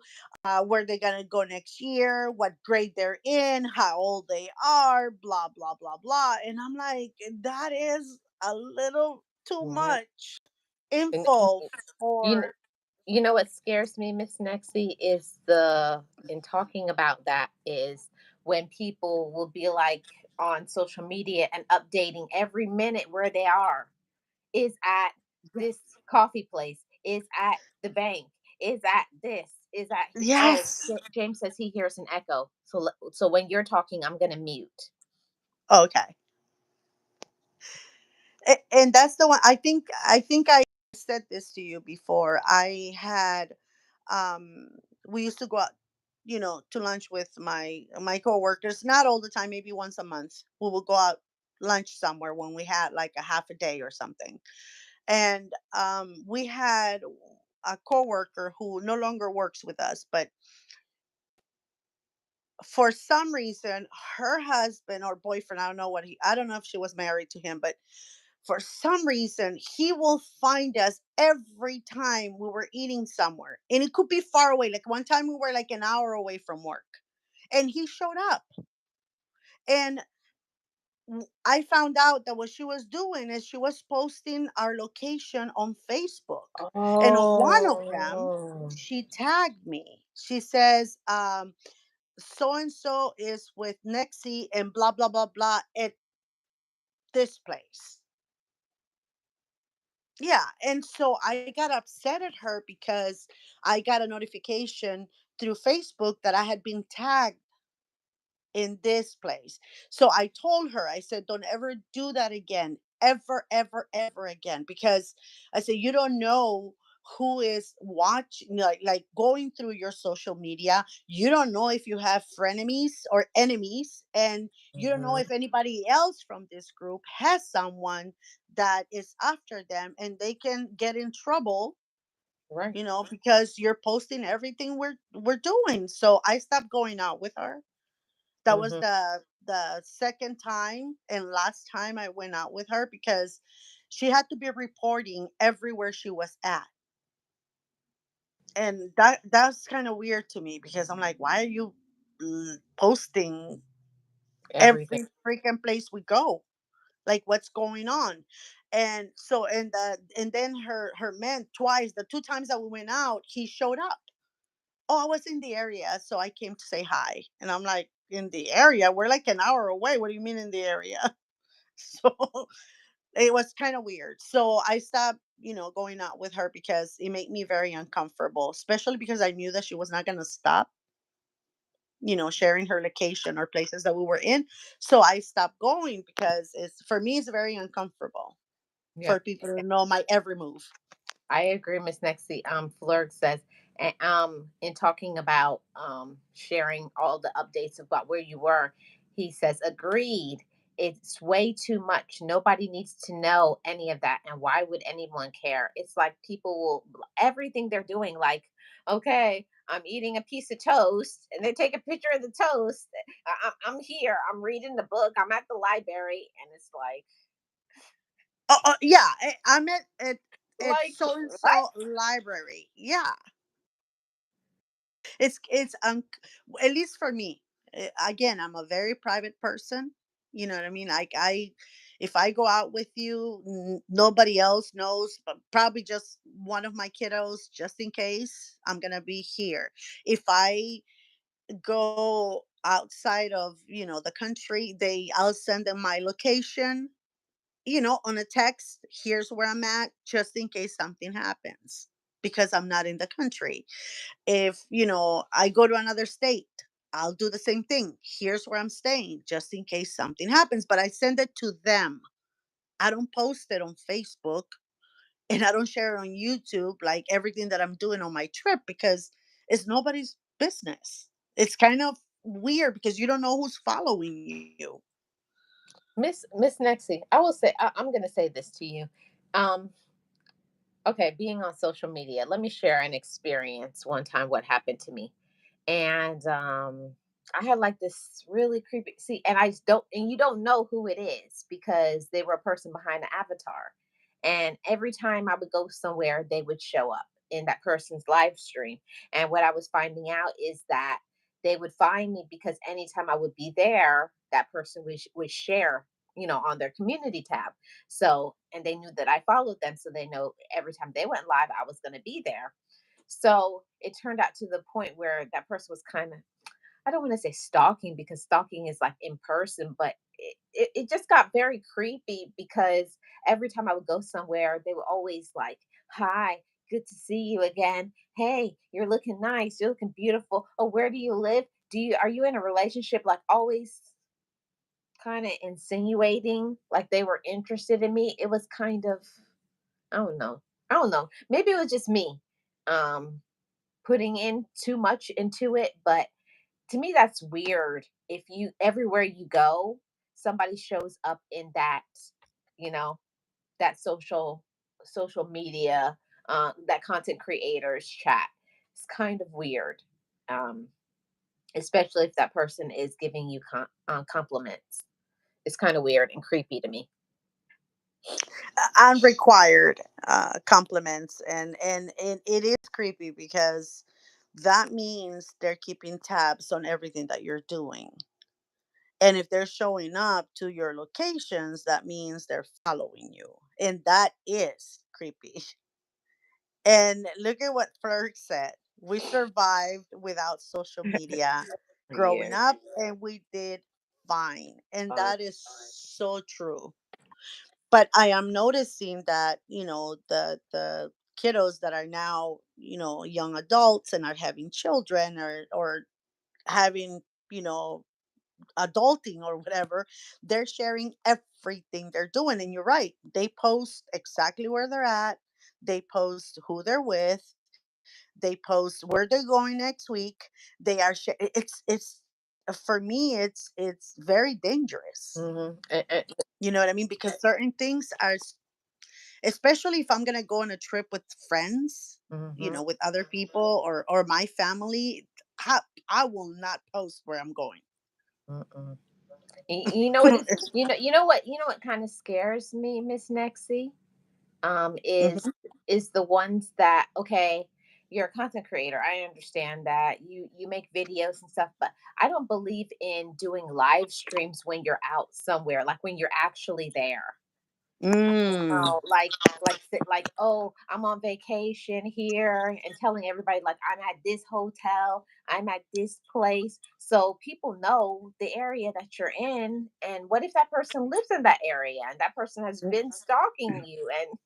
where they're going to go next year, what grade they're in, how old they are, blah, blah, blah, blah. And I'm like, that is a little. too Right. much And info you know, for. you know what scares me, Miss Nexie, is the in talking about that is when people will be like on social media and updating every minute where they are. Is at this coffee place, is at the bank, is at this, is at oh, Yes. James says he hears an echo. So so when you're talking, I'm gonna mute. Okay. And that's the one. I think I said this to you before. I had um we used to go out, to lunch with my coworkers, not all the time, maybe once a month. We will go out lunch somewhere when we had like a half a day or something. And we had a coworker who no longer works with us, but for some reason her husband or boyfriend, I don't know if she was married to him, but for some reason he will find us every time we were eating somewhere, and it could be far away. Like one time we were like an hour away from work, and he showed up. And I found out that what she was doing is she was posting our location on Facebook. And on one of them, Oh, she tagged me. She says, so and so is with Nexie and blah blah blah blah at this place. Yeah, and so I got upset at her because I got a notification through Facebook that I had been tagged in this place. So I told her, I said, don't ever do that again, ever, ever, ever again, because I said, you don't know who is watching, like going through your social media. You don't know if you have frenemies or enemies, and you don't know mhm, if anybody else from this group has someone that is after them and they can get in trouble, right. because you're posting everything we're doing. So I stopped going out with her. That was Hmm. the second time and last time I went out with her, because she had to be reporting everywhere she was at. And that's kind of weird to me, because I'm like, why are you posting Everything. every freaking place we go? Like, what's going on? And so, and then her man, twice, the two times that we went out, he showed up. Oh, I was in the area, so I came to say hi. And I'm like, in the area? We're like an hour away. What do you mean in the area? So it was kind of weird. So I stopped, going out with her because it made me very uncomfortable, especially because I knew that she was not going to stop, sharing her location or places that we were in. So I stopped going because it's, for me, it's very uncomfortable Yeah. for people to know my every move. I agree, Miss Nexie. Flurg says, in talking about sharing all the updates about where you were, he says, agreed. It's way too much. Nobody needs to know any of that. And why would anyone care? It's like people will, everything they're doing, like, okay, I'm eating a piece of toast, and they take a picture of the toast. I'm here, I'm reading the book, I'm at the library, and it's Yeah, I'm at like, so and what? so library. Yeah, it's at least for me. Again, I'm a very private person. You know what I mean? Like, if I go out with you, nobody else knows, but probably just one of my kiddos, just in case I'm gonna be here. If I go outside of, the country, I'll send them my location, on a text. Here's where I'm at, just in case something happens, because I'm not in the country. If, I go to another state, I'll do the same thing. Here's where I'm staying, just in case something happens. But I send it to them. I don't post it on Facebook, and I don't share it on YouTube, like everything that I'm doing on my trip, because it's nobody's business. It's kind of weird because you don't know who's following you. Miss Nexie, I will say I'm going to say this to you. Um, okay, being on social media, let me share an experience one time what happened to me. And I had like this really creepy see, and I don't and you don't know who it is because they were a person behind the avatar. And every time I would go somewhere, they would show up in that person's live stream. And what I was finding out is that they would find me because anytime I would be there, that person would share. on their community tab. So, and they knew that I followed them. So they know every time they went live, I was going to be there. So it turned out to the point where that person was kind of, I don't want to say stalking because stalking is like in person, but it just got very creepy because every time I would go somewhere, they would always like, "Hi, good to see you again. Hey, you're looking nice. You're looking beautiful. Oh, where do you live? Are you in a relationship?" Like always kind of insinuating like they were interested in me. It was kind of, I don't know. I don't know. Maybe it was just me um putting in too much into it, but to me that's weird. If you everywhere you go, somebody shows up in that, you know, that social media, that content creators chat. It's kind of weird. Um, Especially if that person is giving you compliments. It's kind of weird and creepy to me. Unrequired compliments, and it is creepy because that means they're keeping tabs on everything that you're doing. And if they're showing up to your locations, that means they're following you. And that is creepy. And look at what Flirk said. We survived without social media growing Yeah. up, and we did fine. And Fine. that is so true. But I am noticing that, the kiddos that are now, young adults and are having children, or having, you know, adulting or whatever, they're sharing everything they're doing. And you're right. They post exactly where they're at. They post who they're with. They post where they're going next week. They are it's for me it's very dangerous. Hmm. You know what I mean? Because certain things are, especially if I'm going to go on a trip with friends, Hmm. with other people, or my family, I, I will not post where I'm going. You know what is you know what kind of scares me, Miss Nexie? Mhm. Is the ones that, okay, you're a content creator. I understand that you make videos and stuff, but I don't believe in doing live streams when you're out somewhere, like when you're actually there. Mm. Oh, like, oh, I'm on vacation here and telling everybody like I'm at this hotel, I'm at this place. So people know the area that you're in. And what if that person lives in that area and that person has been stalking you and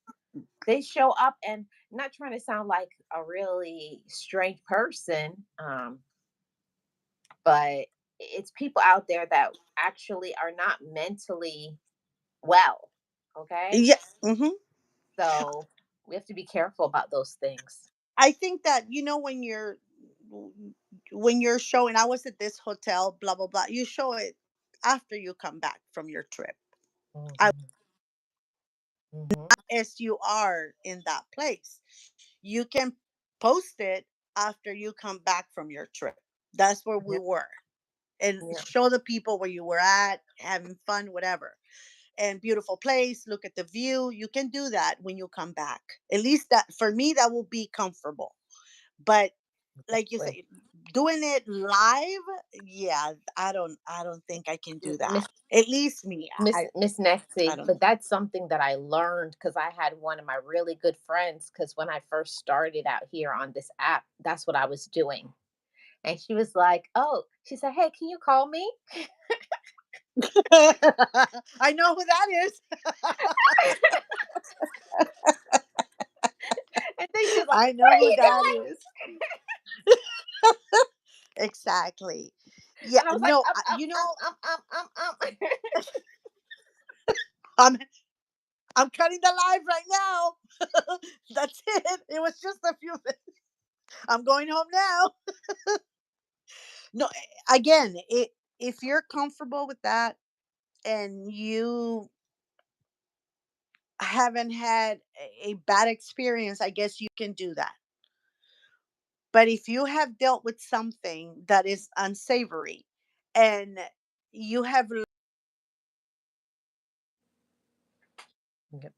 they show up, and not trying to sound like a really strange person, but it's people out there that actually are not mentally well. Okay. Yeah. Hmm. So we have to be careful about those things. I think that, when you're showing, I was at this hotel, blah blah blah. You show it after you come back from your trip, Hmm. Hmm. as you are in that place. You can post it after you come back from your trip. That's where we Yeah, were. And yeah, show the people where you were at, having fun, whatever. And beautiful place, look at the view. You can do that when you come back. At least that, for me, that will be comfortable. But like you exactly. say, doing it live, yeah, I don't think I can do that. Miss At least me. Miss I Nexie, don't. but that's something that I learned because I had one of my really good friends. Because when I first started out here on this app, that's what I was doing. And she was like, "Oh," she said, "Hey, can you call me?" I know who that is. And then she was like, I "What know are who you that doing?" is. Exactly. Yeah, And I was like, no, I'm I'm cutting the live right now. That's it. It was just a few minutes. I'm going home now. No, again, if you're comfortable with that and you haven't had a bad experience, I guess you can do that. But if you have dealt with something that is unsavory, and you have Yep.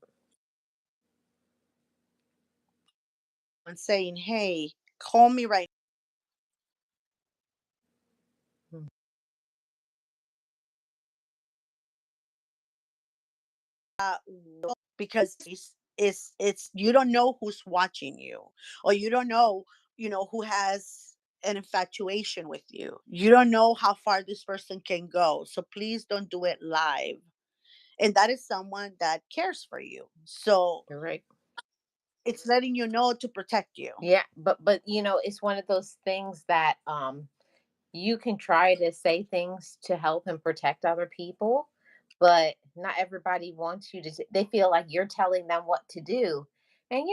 learned saying, "Hey, call me right Mm. because it's you don't know who's watching you, or you don't know, who has an infatuation with you. You don't know how far this person can go. So please don't do it live. And that is someone that cares for you. So You're right. it's letting you know to protect you. Yeah, but it's one of those things that you can try to say things to help and protect other people, but not everybody wants you to. They feel like you're telling them what to do. And,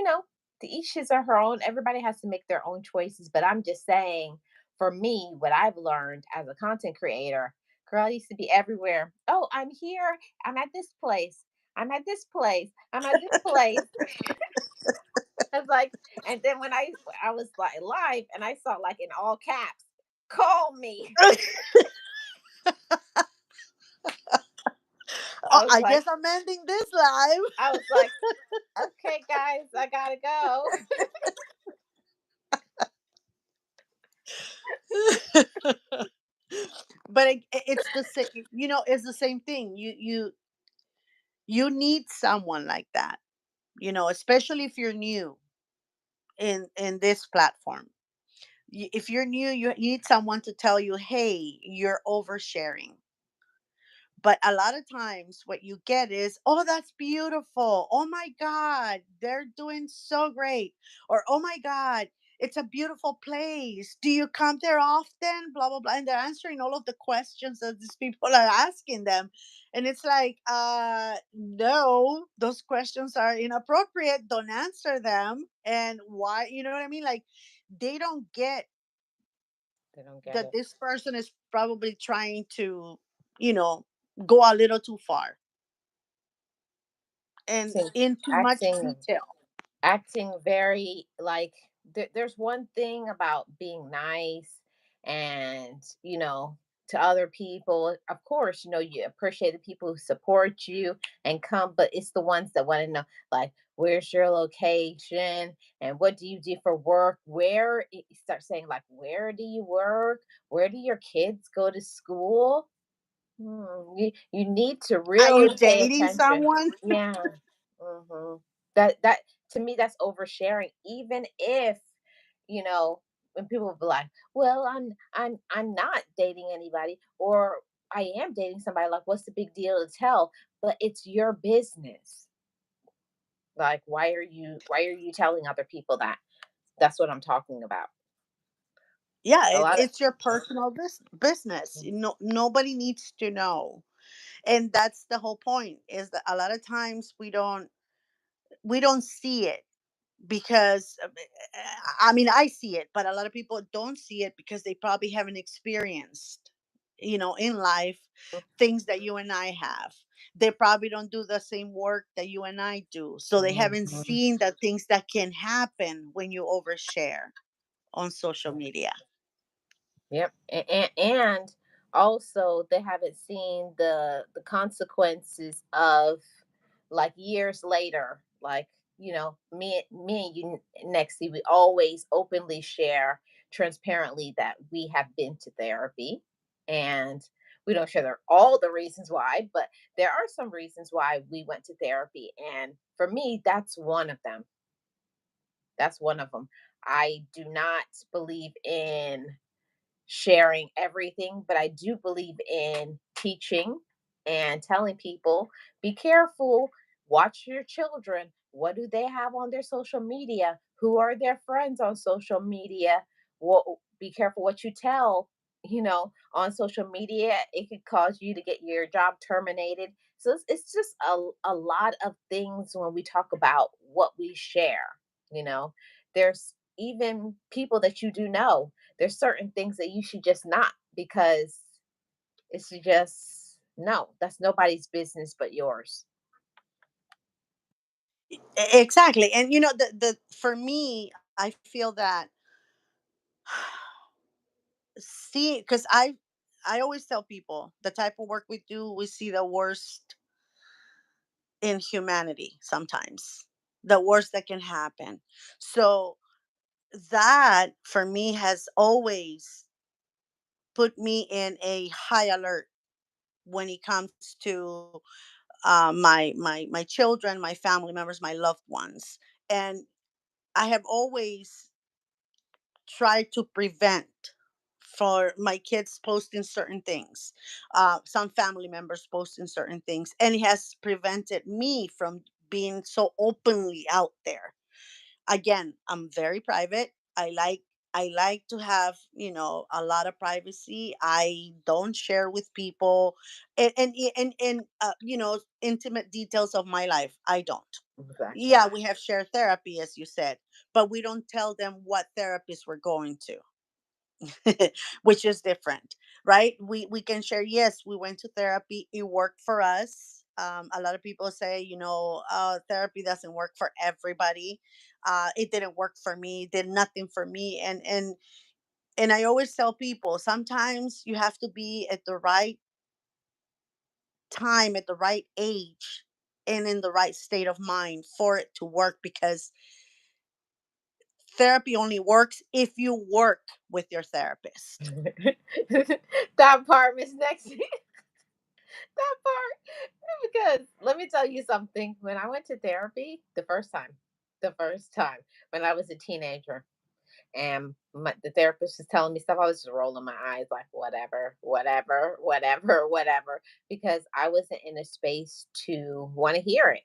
to each his or her own. Everybody has to make their own choices. But I'm just saying, for me, what I've learned as a content creator, girl, I used to be everywhere. Oh, I'm here. I'm at this place. I'm at this place. I'm at this place. I was like, and then when I was like live and I saw like in all caps, call me. Oh, I was I like, guess I'm ending this live. I was like, okay, guys, I gotta go. But it's the same. It's the same thing. You need someone like that. Especially if you're new in this platform. If you're new, you need someone to tell you, hey, you're oversharing. But a lot of times, what you get is, oh, that's beautiful. Oh my God, they're doing so great. Or, oh my God, it's a beautiful place. Do you come there often? Blah, blah, blah. And they're answering all of the questions that these people are asking them. And it's like, no, those questions are inappropriate. Don't answer them. And why? You know what I mean? Like, they don't get They don't get that it. this person is probably trying to, you know, go a little too far and Acting, in too much acting, detail. acting very like there's one thing about being nice and to other people. Of course, you appreciate the people who support you and come, but it's the ones that want to know, like, where's your location and what do you do for work, where you start saying, like, where do you work, where do your kids go to school. You need to Are you really pay dating attention. someone? Yeah. That to me, that's oversharing. Even if, you know, when people will be like, "Well, I'm not dating anybody," or "I am dating somebody," like, what's the big deal to tell? But it's your business. Like, why are you telling other people that? That's what I'm talking about. Yeah, A lot of it's your personal business. Nobody needs to know. And that's the whole point, is that a lot of times we don't see it because I mean, I see it, but a lot of people don't see it because they probably haven't experienced, in life, things that you and I have. They probably don't do the same work that you and I do, so they haven't Mhm. seen the things that can happen when you overshare on social media. Yep. And also they haven't seen the consequences of, like, years later. Like, me and you, Nexie, we always openly share transparently that we have been to therapy, and we don't share all the reasons why, but there are some reasons why we went to therapy, and for me, that's one of them. That's one of them. I do not believe in sharing everything, but I do believe in teaching and telling people, be careful, watch your children. What do they have on their social media? Who are their friends on social media? What, be careful what you tell, on social media. It could cause you to get your job terminated. So it's just a lot of things when we talk about what we share, you know. There's even people that you do know, there's certain things that you should just not, because it's just, no, that's nobody's business but yours. Exactly. And the for me, I feel that see, because I always tell people the type of work we do, we see the worst in humanity sometimes, the worst that can happen. So that for me has always put me in a high alert when it comes to my children, my family members, my loved ones. And I have always tried to prevent for my kids posting certain things, some family members posting certain things, and it has prevented me from being so openly out there. Again, I'm very private. I like to have, a lot of privacy. I don't share with people, and intimate details of my life. I don't. Exactly. Yeah, we have shared therapy, as you said, but we don't tell them what therapist we're going to. Which is different, right? We can share, yes, we went to therapy, it worked for us. A lot of people say, therapy doesn't work for everybody. It didn't work for me, it did nothing for me. And I always tell people, sometimes you have to be at the right time, at the right age, and in the right state of mind for it to work, because therapy only works if you work with your therapist. That part, Miss Nexie. That part. Because let me tell you something. When I went to therapy the first time when I was a teenager, and the therapist was telling me stuff, I was just rolling my eyes like, whatever, whatever, whatever, whatever, because I wasn't in a space to want to hear it.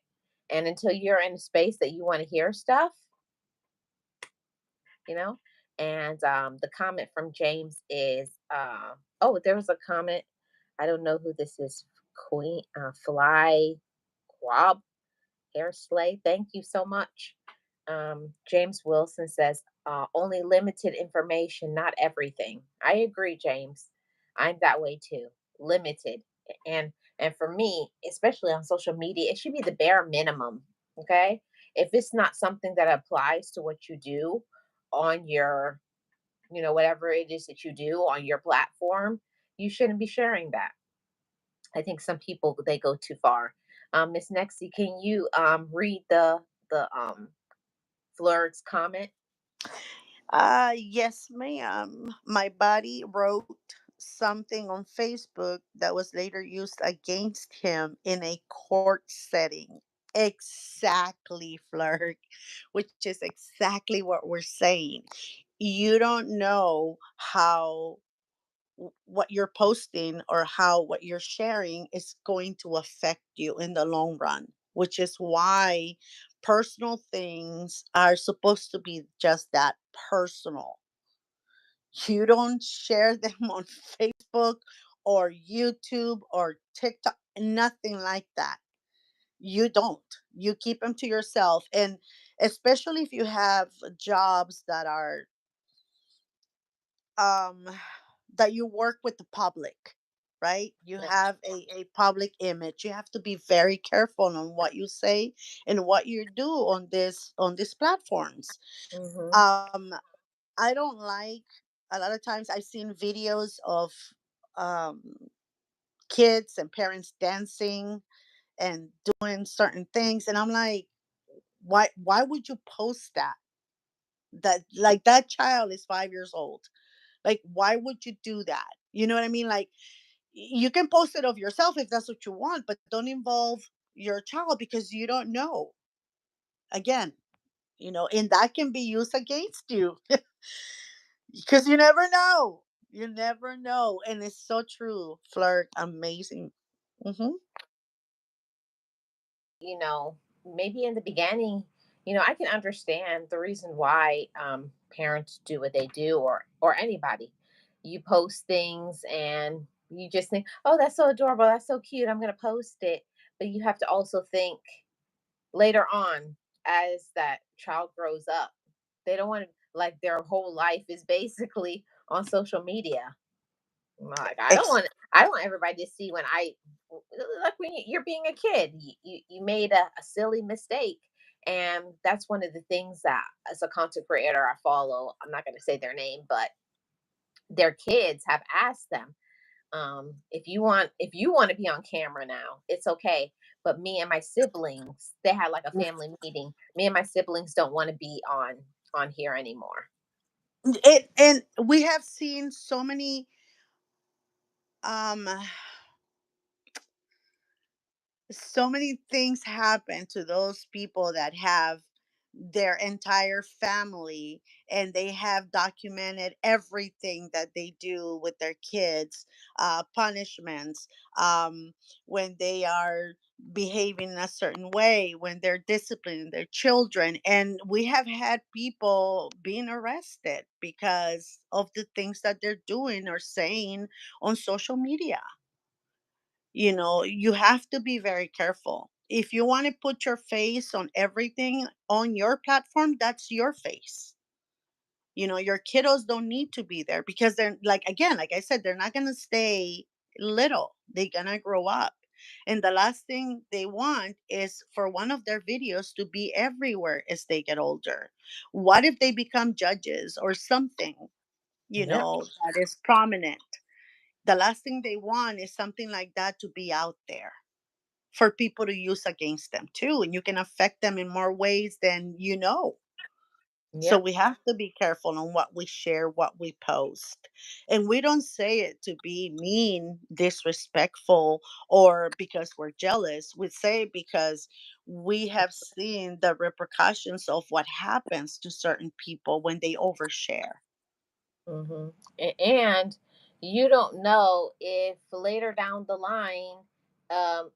And until you're in a space that you want to hear stuff, you know. And the comment from James is, oh, there was a comment. I don't know who this is. Queen Fly Quab Hair Slay. Thank you so much. James Wilson says, only limited information, not everything. I agree, James. I'm that way too. Limited. And for me, especially on social media, it should be the bare minimum. Okay. If it's not something that applies to what you do on your, whatever it is that you do on your platform, you shouldn't be sharing that. I think some people, they go too far. Miss Nexie, can you read the Flirt's comment? Yes, ma'am. My buddy wrote something on Facebook that was later used against him in a court setting. Exactly, Flirt, which is exactly what we're saying. You don't know how what you're posting or how what you're sharing is going to affect you in the long run, which is why personal things are supposed to be just that, personal. You don't share them on Facebook or YouTube or TikTok, nothing like that. You don't. You keep them to yourself. And especially if you have jobs that are um that you work with the public, right? You Yeah. have a public image. You have to be very careful on what you say and what you do on these platforms. Hmm. um I don't like, a lot of times I've seen videos of um kids and parents dancing and doing certain things, and I'm like, why would you post that? That, like, that child is 5 years old. Like, why would you do that? You know what I mean? Like, you can post it of yourself if that's what you want, but don't involve your child, because you don't know. Again, and that can be used against you, because you never know. You never know. And it's so true. Flirt, amazing. Hmm. Maybe in the beginning, I can understand the reason why parents do what they do, or anybody. You post things and you just think, oh, that's so adorable, that's so cute, I'm going to post it. But you have to also think later on, as that child grows up, they don't want to, like, their whole life is basically on social media. Like, I don't want everybody to see when like when you're being a kid, you made a silly mistake. And that's one of the things that, as a content creator I follow, I'm not going to say their name, but their kids have asked them, if you want to be on camera now, it's okay. But me and my siblings, they had like a family meeting. Me and my siblings don't want to be on here anymore. And we have seen so many um So many things happen to those people that have their entire family, and they have documented everything that they do with their kids, punishments, um, when they are behaving in a certain way, when they're disciplining their children. And we have had people being arrested because of the things that they're doing or saying on social media. You have to be very careful. If you want to put your face on everything on your platform, that's your face. Your kiddos don't need to be there, because they're, like, again, like I said, they're not going to stay little. They're going to grow up. And the last thing they want is for one of their videos to be everywhere as they get older. What if they become judges or something, Yep. that is prominent? The last thing they want is something like that to be out there for people to use against them too, and you can affect them in more ways than you know. So Yep. we have to be careful on what we share, what we post. And we don't say it to be mean, disrespectful, or because we're jealous. We say it because we have seen the repercussions of what happens to certain people when they overshare. hmm And you don't know if later down the line,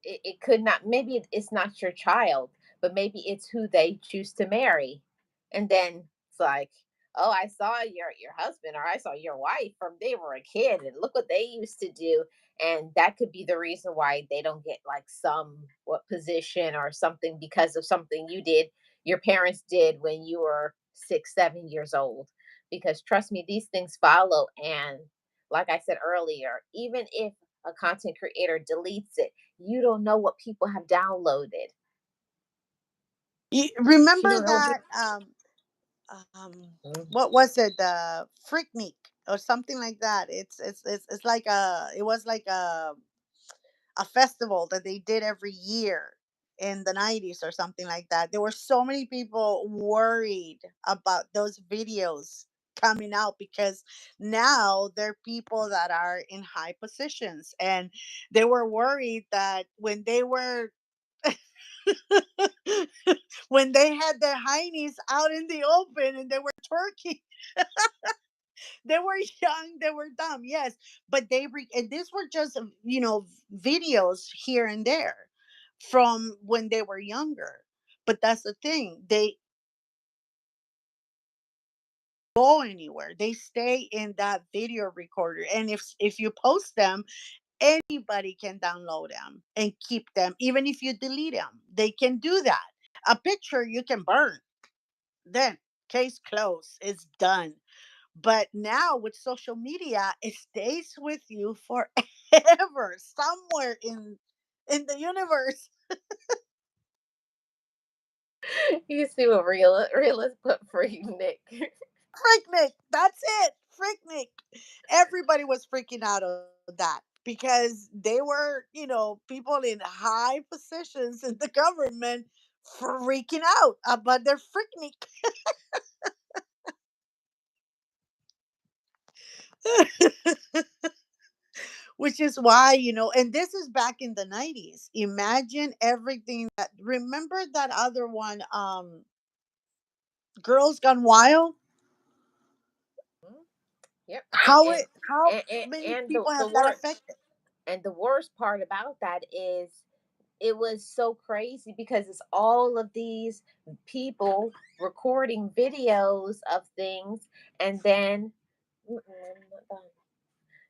it could not, maybe it's not your child, but maybe it's who they choose to marry. And then it's like, oh, I saw your husband, or I saw your wife from they were a kid, and look what they used to do. And that could be the reason why they don't get like some what position or something because of something you did, your parents did when you were 6, 7 years old. Because trust me, these things follow. And like I said earlier, even if a content creator deletes it, you don't know what people have downloaded. Remember You don't know who. that, um Mhm. what was it, the Freaknik or something like that? It's like it was like a festival that they did every year in the 90s or something like that. There were so many people worried about those videos coming out, because now they're people that are in high positions, and they were worried that when they were when they had their heinies out in the open and they were twerking. They were young, they were dumb, yes, but and these were just, videos here and there from when they were younger. But that's the thing, they go anywhere. They stay in that video recorder, and if you post them, anybody can download them and keep them. Even if you delete them, they can do that. A picture you can burn, then case closed, it's done. But now with social media, it stays with you forever, somewhere in the universe. You see what realist put for you, Nick. Freaknik, that's it. Freaknik. Everybody was freaking out of that, because they were, people in high positions in the government freaking out about their Freaknik. Which is why, and this is back in the 90s. Imagine everything that, remember that other one, Girls Gone Wild? Mhm. Yep. How many And people the have that word affected? and the worst part about that is it was so crazy because it's all of these people recording videos of things, and then I'm not done.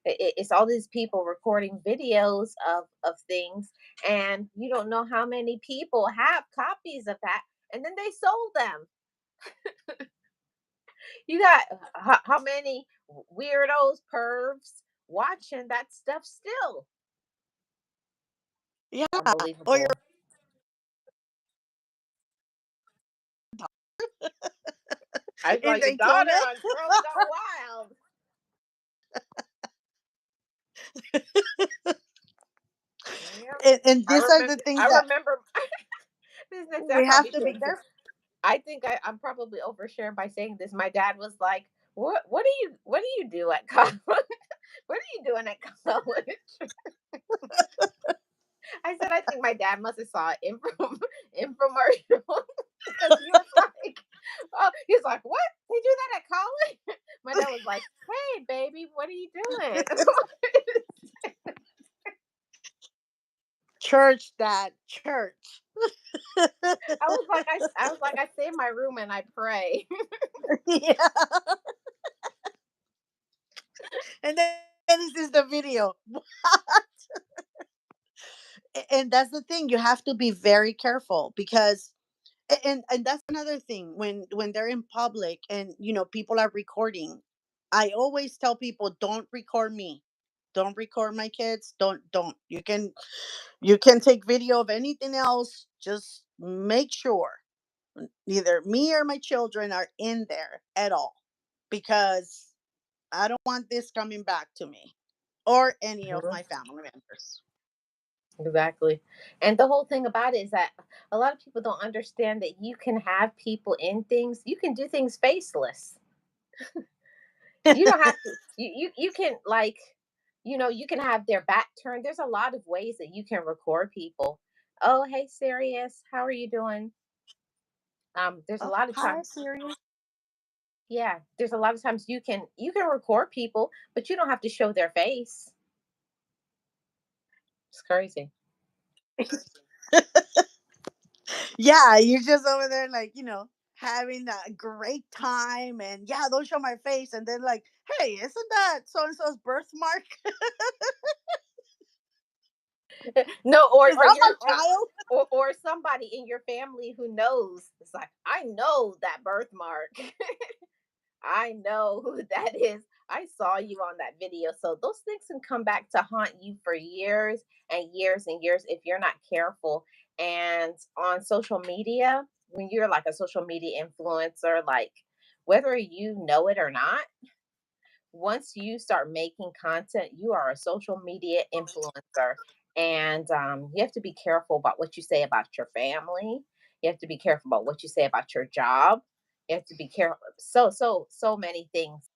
It's all these people recording videos of things, and you don't know how many people have copies of that, and then they sold them. You got how many weirdos, pervs watching that stuff still? Yeah. Or your Unbelievable. I saw in your Daytona. daughter on Girls Gone Wild. Yeah, And I these are the remember. things I that remember. I we have probably to be shouldn't. careful. I think I'm probably oversharing by saying this. My dad was like, What do you do at college? What are you doing at college?" I said, I think my dad must have saw an infomercial because he was like, oh, he's like, what? They do that at college? My dad was like, hey, baby, what are you doing? Church, dad, church. I was like, I stay in my room and I pray. Yeah. And then this is the video. And that's the thing, you have to be very careful because and that's another thing when they're in public and people are recording. I always tell people, don't record me, don't record my kids, don't you can take video of anything else, just make sure neither me or my children are in there at all, because I don't want this coming back to me or any of Mhm. my family members. Exactly. And the whole thing about it is that a lot of people don't understand that you can have people in things. You can do things faceless. You don't have to you can like, you can have their back turned. There's a lot of ways that you can record people. Oh, hey Sirius, how are you doing? There's a Oh, lot of hi, times, Siri. yeah, there's a lot of times you can record people, but you don't have to show their face. It's crazy. Yeah, you're just over there like, having a great time, and yeah, don't show my face, and then like, hey, isn't that so and so's birthmark? No, Is that my child? or somebody in your family who knows. It's like, I know that birthmark. I know who that is. I saw you on that video. So those things can come back to haunt you for years and years and years if you're not careful. And on social media, when you're like a social media influencer, like whether you know it or not, once you start making content, you are a social media influencer. And you have to be careful about what you say about your family. You have to be careful about what you say about your job. You have to be careful. So many things.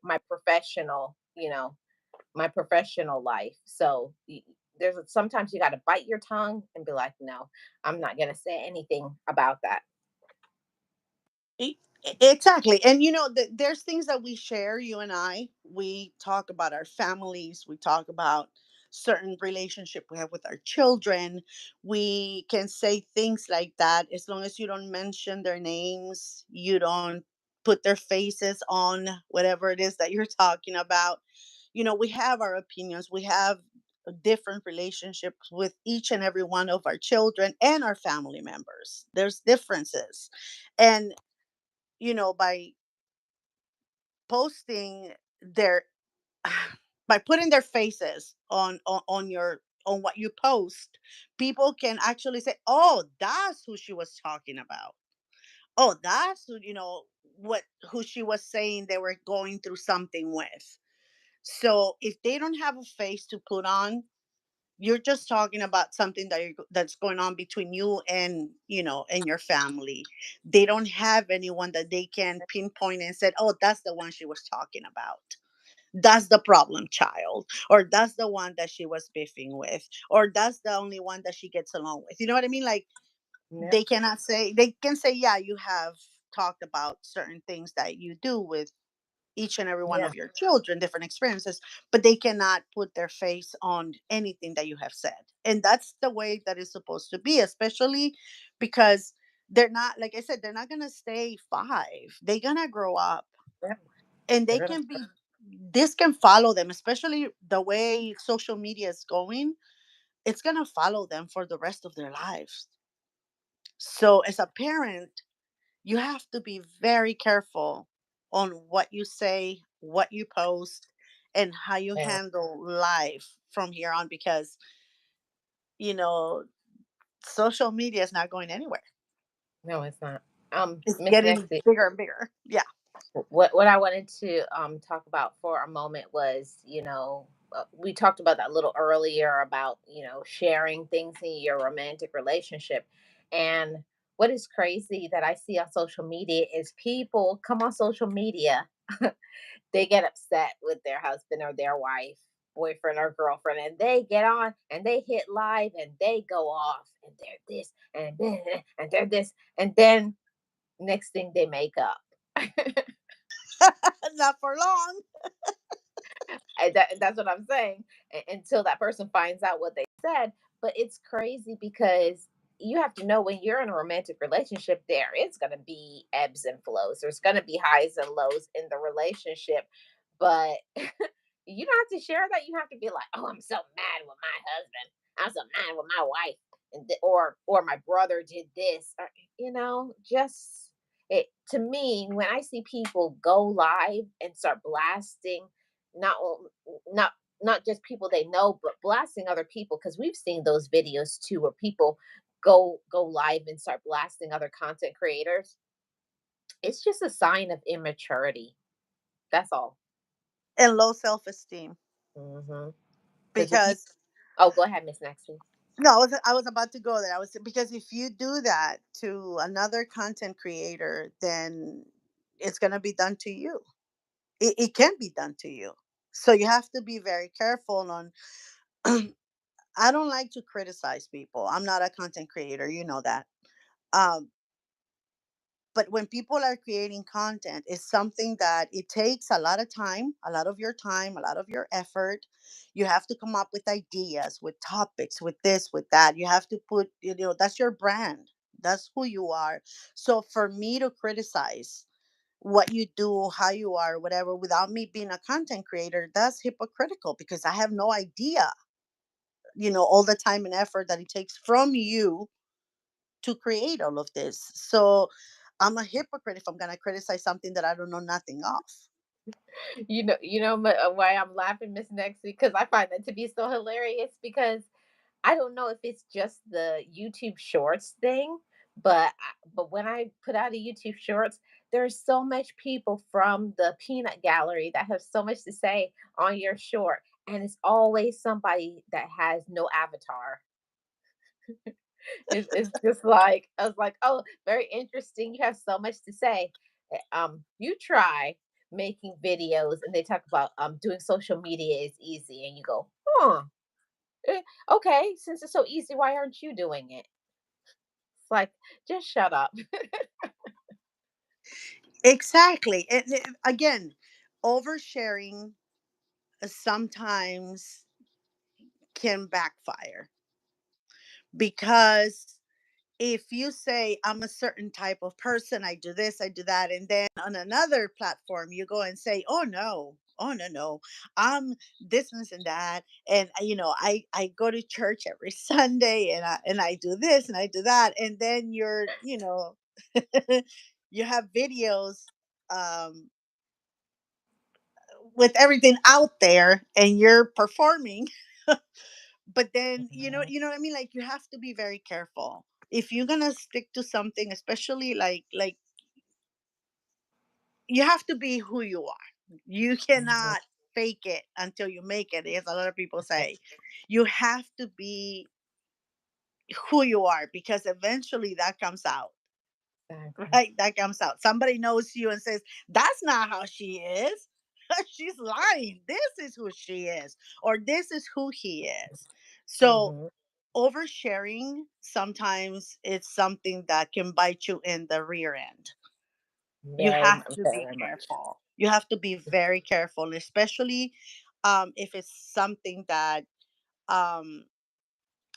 My professional, my professional life. So there's sometimes you got to bite your tongue and be like, no, I'm not going to say anything about that. E- Exactly. And there's things that we share, you and I. We talk about our families, we talk about certain relationship we have with our children. We can say things like that as long as you don't mention their names, you don't put their faces on whatever it is that you're talking about. We have our opinions, we have different relationships with each and every one of our children and our family members. There's differences. And by posting their by putting their faces on what you post, people can actually say, oh, that's who she was talking about. Oh, that's who she was saying they were going through something with. So if they don't have a face to put on, you're just talking about something that's going on between you and your family. They don't have anyone that they can pinpoint and said, oh, that's the one she was talking about, that's the problem child, or that's the one that she was beefing with, or that's the only one that she gets along with. You know what I mean? Like, Yeah. they can say, yeah, you have talked about certain things that you do with each and every one Yeah. of your children, different experiences, but they cannot put their face on anything that you have said. And that's the way that it's supposed to be, especially because they're not, like I said, they're not going to stay 5. They're going to grow up, Yeah. and They're gonna. this can follow them, especially the way social media is going. It's going to follow them for the rest of their lives. So, as a parent, you have to be very careful on what you say, what you post, and how you Yeah. handle life from here on, because, you know, social media is not going anywhere. No, it's not. It's Miss getting Nexie, bigger and bigger. Yeah. what I wanted to talk about for a moment was, we talked about that a little earlier about, sharing things in your romantic relationship. And what is crazy that I see on social media is people come on social media, they get upset with their husband or their wife, boyfriend or girlfriend, and they get on and they hit live and they go off and they're this and then and they're this, and then next thing they make up. Not for long. That's what I'm saying. Until that person finds out what they said. But it's crazy because you have to know when you're in a romantic relationship, there is going to be ebbs and flows. There's going to be highs and lows in the relationship. But you don't have to share that. You have to be like, oh, I'm so mad with my husband. I'm so mad with my wife. Or my brother did this. Or, just it to me, when I see people go live and start blasting not not not just people they know, but blasting other people, because we've seen those videos too where people go live and start blasting other content creators. It's just a sign of immaturity. That's all. And low self-esteem. Because if you Because oh, go ahead, Miss Nexie. no, I was about to go there. I was because if you do that to another content creator, then it's gonna be done to you. It can be done to you. So you have to be very careful on I don't like to criticize people. I'm not a content creator, you know that. Um, but when people are creating content, it's something that it takes a lot of time, a lot of your time, a lot of your effort. You have to come up with ideas, with topics, with this, with that. You have to put, that's your brand. That's who you are. So for me to criticize what you do, how you are, whatever, without me being a content creator, that's hypocritical because I have no idea, all the time and effort that it takes from you to create all of this. So I'm a hypocrite if I'm going to criticize something that I don't know nothing of. Why I'm laughing, Miss Nexie, because I find that to be so hilarious. Because I don't know if it's just the YouTube Shorts thing, but when I put out a YouTube Shorts, there's so much people from the peanut gallery that have so much to say on your short, and it's always somebody that has no avatar. It's just like I was like, oh, very interesting. You have so much to say. You try making videos, and they talk about doing social media is easy, and you go, huh. Okay, since it's so easy, why aren't you doing it? It's like, just shut up. Exactly. Again, oversharing sometimes can backfire because if you say I'm a certain type of person, I do this, I do that, and then on another platform you go and say, oh no, oh no, no, I'm this and that, and I go to church every Sunday, and I do this and I do that, and then you have videos um with everything out there and you're performing. But then you know what I mean, like you have to be very careful if you're gonna stick to something, especially like you have to be who you are. You Mhm. cannot fake it until you make it, as a lot of people say. You have to be who you are because eventually that comes out. Exactly. Right, that comes out. Somebody knows you and says that's not how she is. She's lying. This is who she is, or this is who he is. So Hmm. oversharing sometimes it's something that can bite you in the rear end. You Very, have to be very much. careful. You have to be very careful, especially if it's something that um,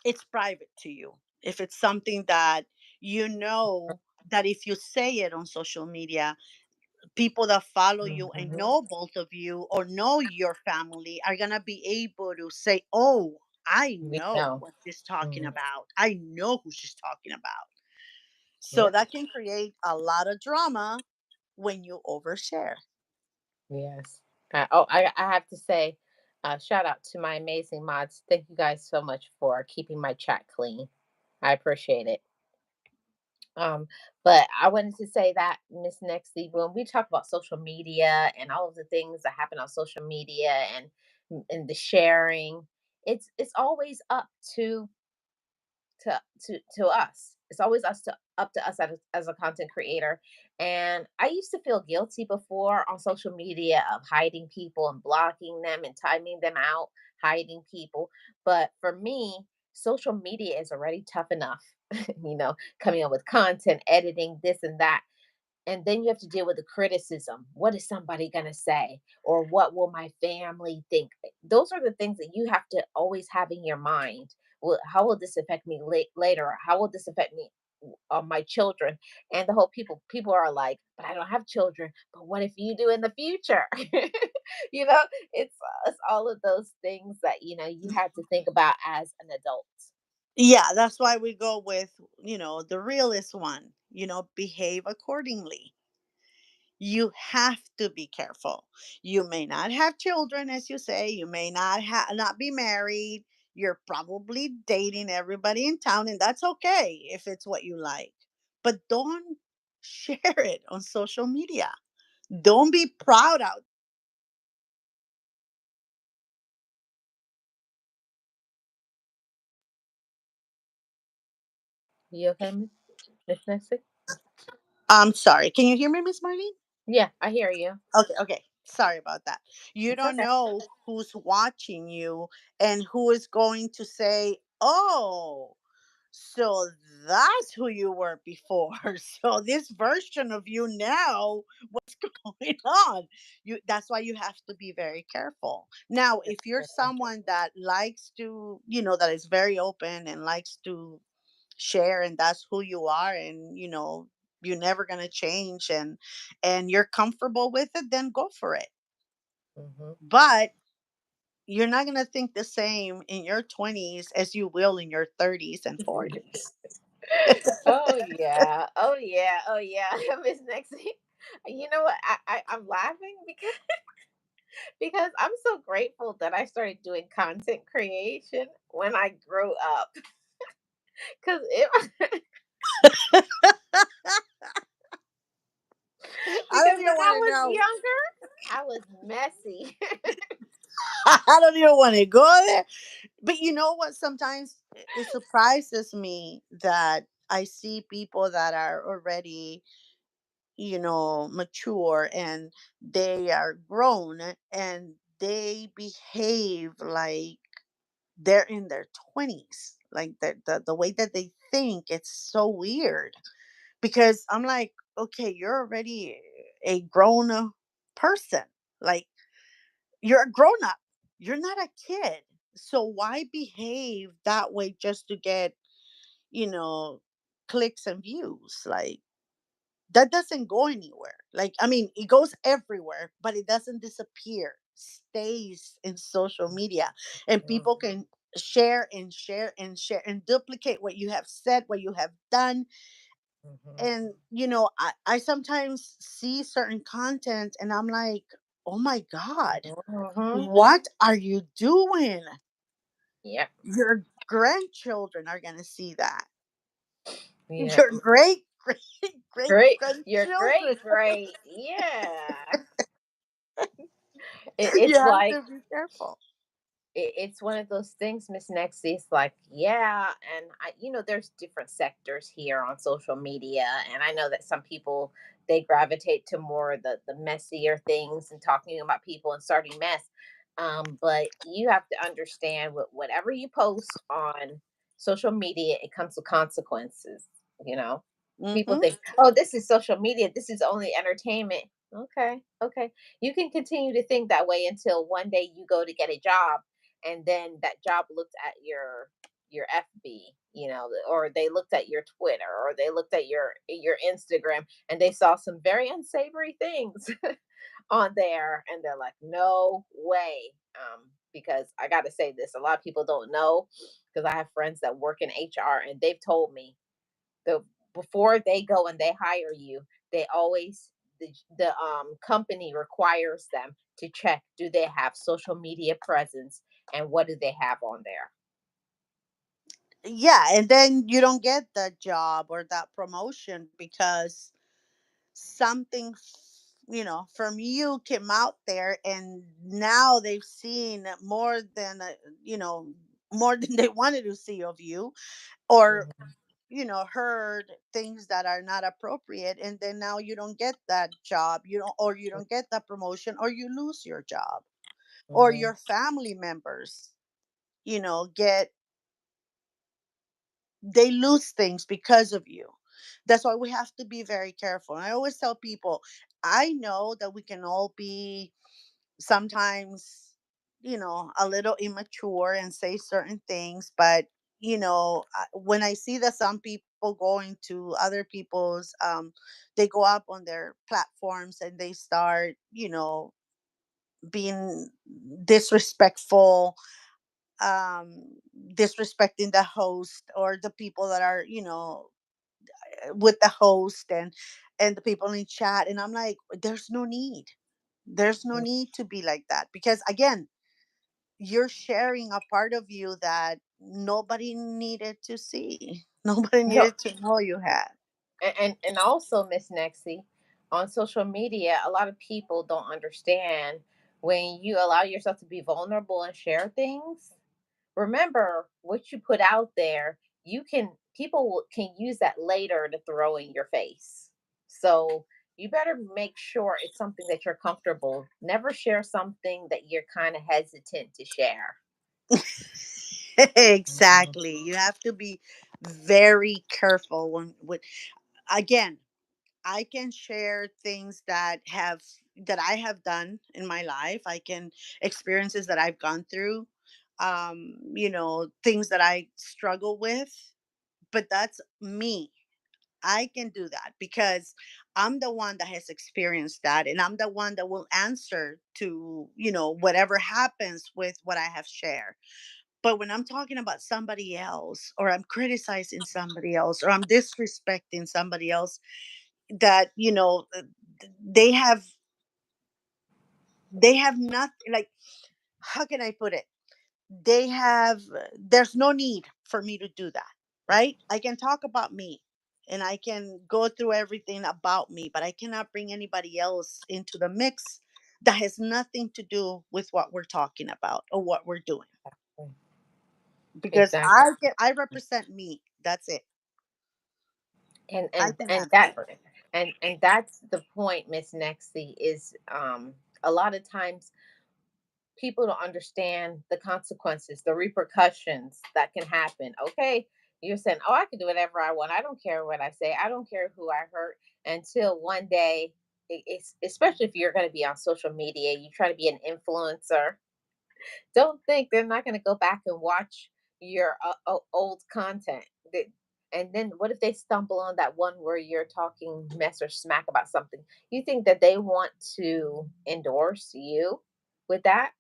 it's private to you. If it's something that you know that if you say it on social media, people that follow you and Hmm. know both of you or know your family are gonna be able to say, "Oh, I We know know. what she's talking Hmm. about. I know who she's talking about." So Yep. that can create a lot of drama when you overshare. Yes. I have to say, shout out to my amazing mods. Thank you guys so much for keeping my chat clean. I appreciate it. Um, but I wanted to say that, Miss Nexty, when we talk about social media and all of the things that happen on social media and the sharing, it's always up to us. it's always up to us as a content creator. And I used to feel guilty before on social media of hiding people and blocking them and timing them out, hiding people. But for me, social media is already tough enough, coming up with content, editing this and that. And then you have to deal with the criticism. What is somebody going to say? Or what will my family think? Those are the things that you have to always have in your mind. Well, how will this affect me later? How will this affect me, my children? And the whole people are like, but I don't have children. But what if you do in the future? you know, it's all of those things that you have to think about as an adult. Yeah, that's why we go with, the realest one, behave accordingly. You have to be careful. You may not have children, as you say. You may not be married. You're probably dating everybody in town, and that's okay if it's what you like. But don't share it on social media. Don't be proud out. You okay, Miss Nancy? I'm sorry. Can you hear me, Miss Marlene? Yeah, I hear you. Okay, okay. Sorry about that. You It's don't okay. know who's watching you and who is going to say, "Oh, so that's who you were before. So this version of you now, what's going on?" That's why you have to be very careful. Now, That's if you're true. someone that likes to, that is very open and likes to share, and that's who you are, and you're never going to change, and you're comfortable with it, then go for it. Mhm. But you're not going to think the same in your 20s as you will in your 30s and 40s. Oh yeah. Oh yeah. Oh yeah. Miss Nexie. You know what? I'm laughing because I'm so grateful that I started doing content creation when I grew up. Cause it I don't because even when want I to was know. younger, I was messy. I don't even want to go there. But you know what? Sometimes it surprises me that I see people that are already, mature, and they are grown, and they behave like they're in their 20s. Like the way that they think, it's so weird. Because I'm like, okay, you're already a grown person. Like, you're a grown up. You're not a kid. So why behave that way just to get, you know, clicks and views? Like, that doesn't go anywhere. Like, I mean, it goes everywhere, but it doesn't disappear. Stays in social media, and people can share and share and share and duplicate what you have said, what you have done. Mhm. And I sometimes see certain content, and I'm like, oh my god, Mhm. what are you doing? Yeah. Your grandchildren are going to see that. Yeah. Your great great great Great. You're grandchildren. great. Great. Yeah. You It's have like to be careful. it's one of those things, Miss Nexie. It's like, yeah, and there's different sectors here on social media, and I know that some people they gravitate to more the messier things and talking about people and starting mess. But you have to understand whatever you post on social media, it comes with consequences. You know, people Hmm. think, oh, this is social media. This is only entertainment. Okay, okay. You can continue to think that way until one day you go to get a job and then that job looked at your FB, or they looked at your Twitter, or they looked at your Instagram, and they saw some very unsavory things on there, and they're like, "No way!" Because I got to say this, a lot of people don't know because I have friends that work in HR, and they've told me the before they go and they hire you, they always the company requires them to check, do they have social media presence and what do they have on there. Yeah, and then you don't get that job or that promotion because something from you came out there, and now they've seen you know more than they wanted to see of you, or Mhm. heard things that are not appropriate, and then now you don't get that job, or you don't get that promotion, or you lose your job, or Mm-hmm. your family members, get they lose things because of you. That's why we have to be very careful. And I always tell people, I know that we can all be sometimes, a little immature and say certain things, but when I see that some people going to other people's, they go up on their platforms and they start, being disrespectful, um disrespecting the host or the people that are, with the host, and the people in chat, and I'm like, there's no need to be like that, because again, you're sharing a part of you that nobody needed to see. Nobody No, needed to know you had. and also, Miss Nexie, on social media, a lot of people don't understand when you allow yourself to be vulnerable and share things. Remember what you put out there. Can use that later to throw in your face. So you better make sure it's something that you're comfortable. Never share something that you're kind of hesitant to share. Mhm. Exactly. You have to be very careful when again, I can share things that I have done in my life. I can experiences that I've gone through, things that I struggle with, but that's me. I can do that because I'm the one that has experienced that, and I'm the one that will answer to, whatever happens with what I have shared. But when I'm talking about somebody else, or I'm criticizing somebody else, or I'm disrespecting somebody else, that, they have they have not, like, how can I put it? There's no need for me to do that, right? I can talk about me, and I can go through everything about me, but I cannot bring anybody else into the mix that has nothing to do with what we're talking about or what we're doing, because Exactly. I represent me. That's it. and I and cannot and be that different. and that's the point, Miss Nexie, is a lot of times people don't understand the consequences, the repercussions that can happen. Okay, you're saying, oh, I can do whatever I want, I don't care what I say, I don't care who I hurt, until one day, it's especially if you're going to be on social media, you try to be an influencer. Don't think they're not going to go back and watch your old content. And then what if they stumble on that one where you're talking mess or smack about something? You think that they want to endorse you with that?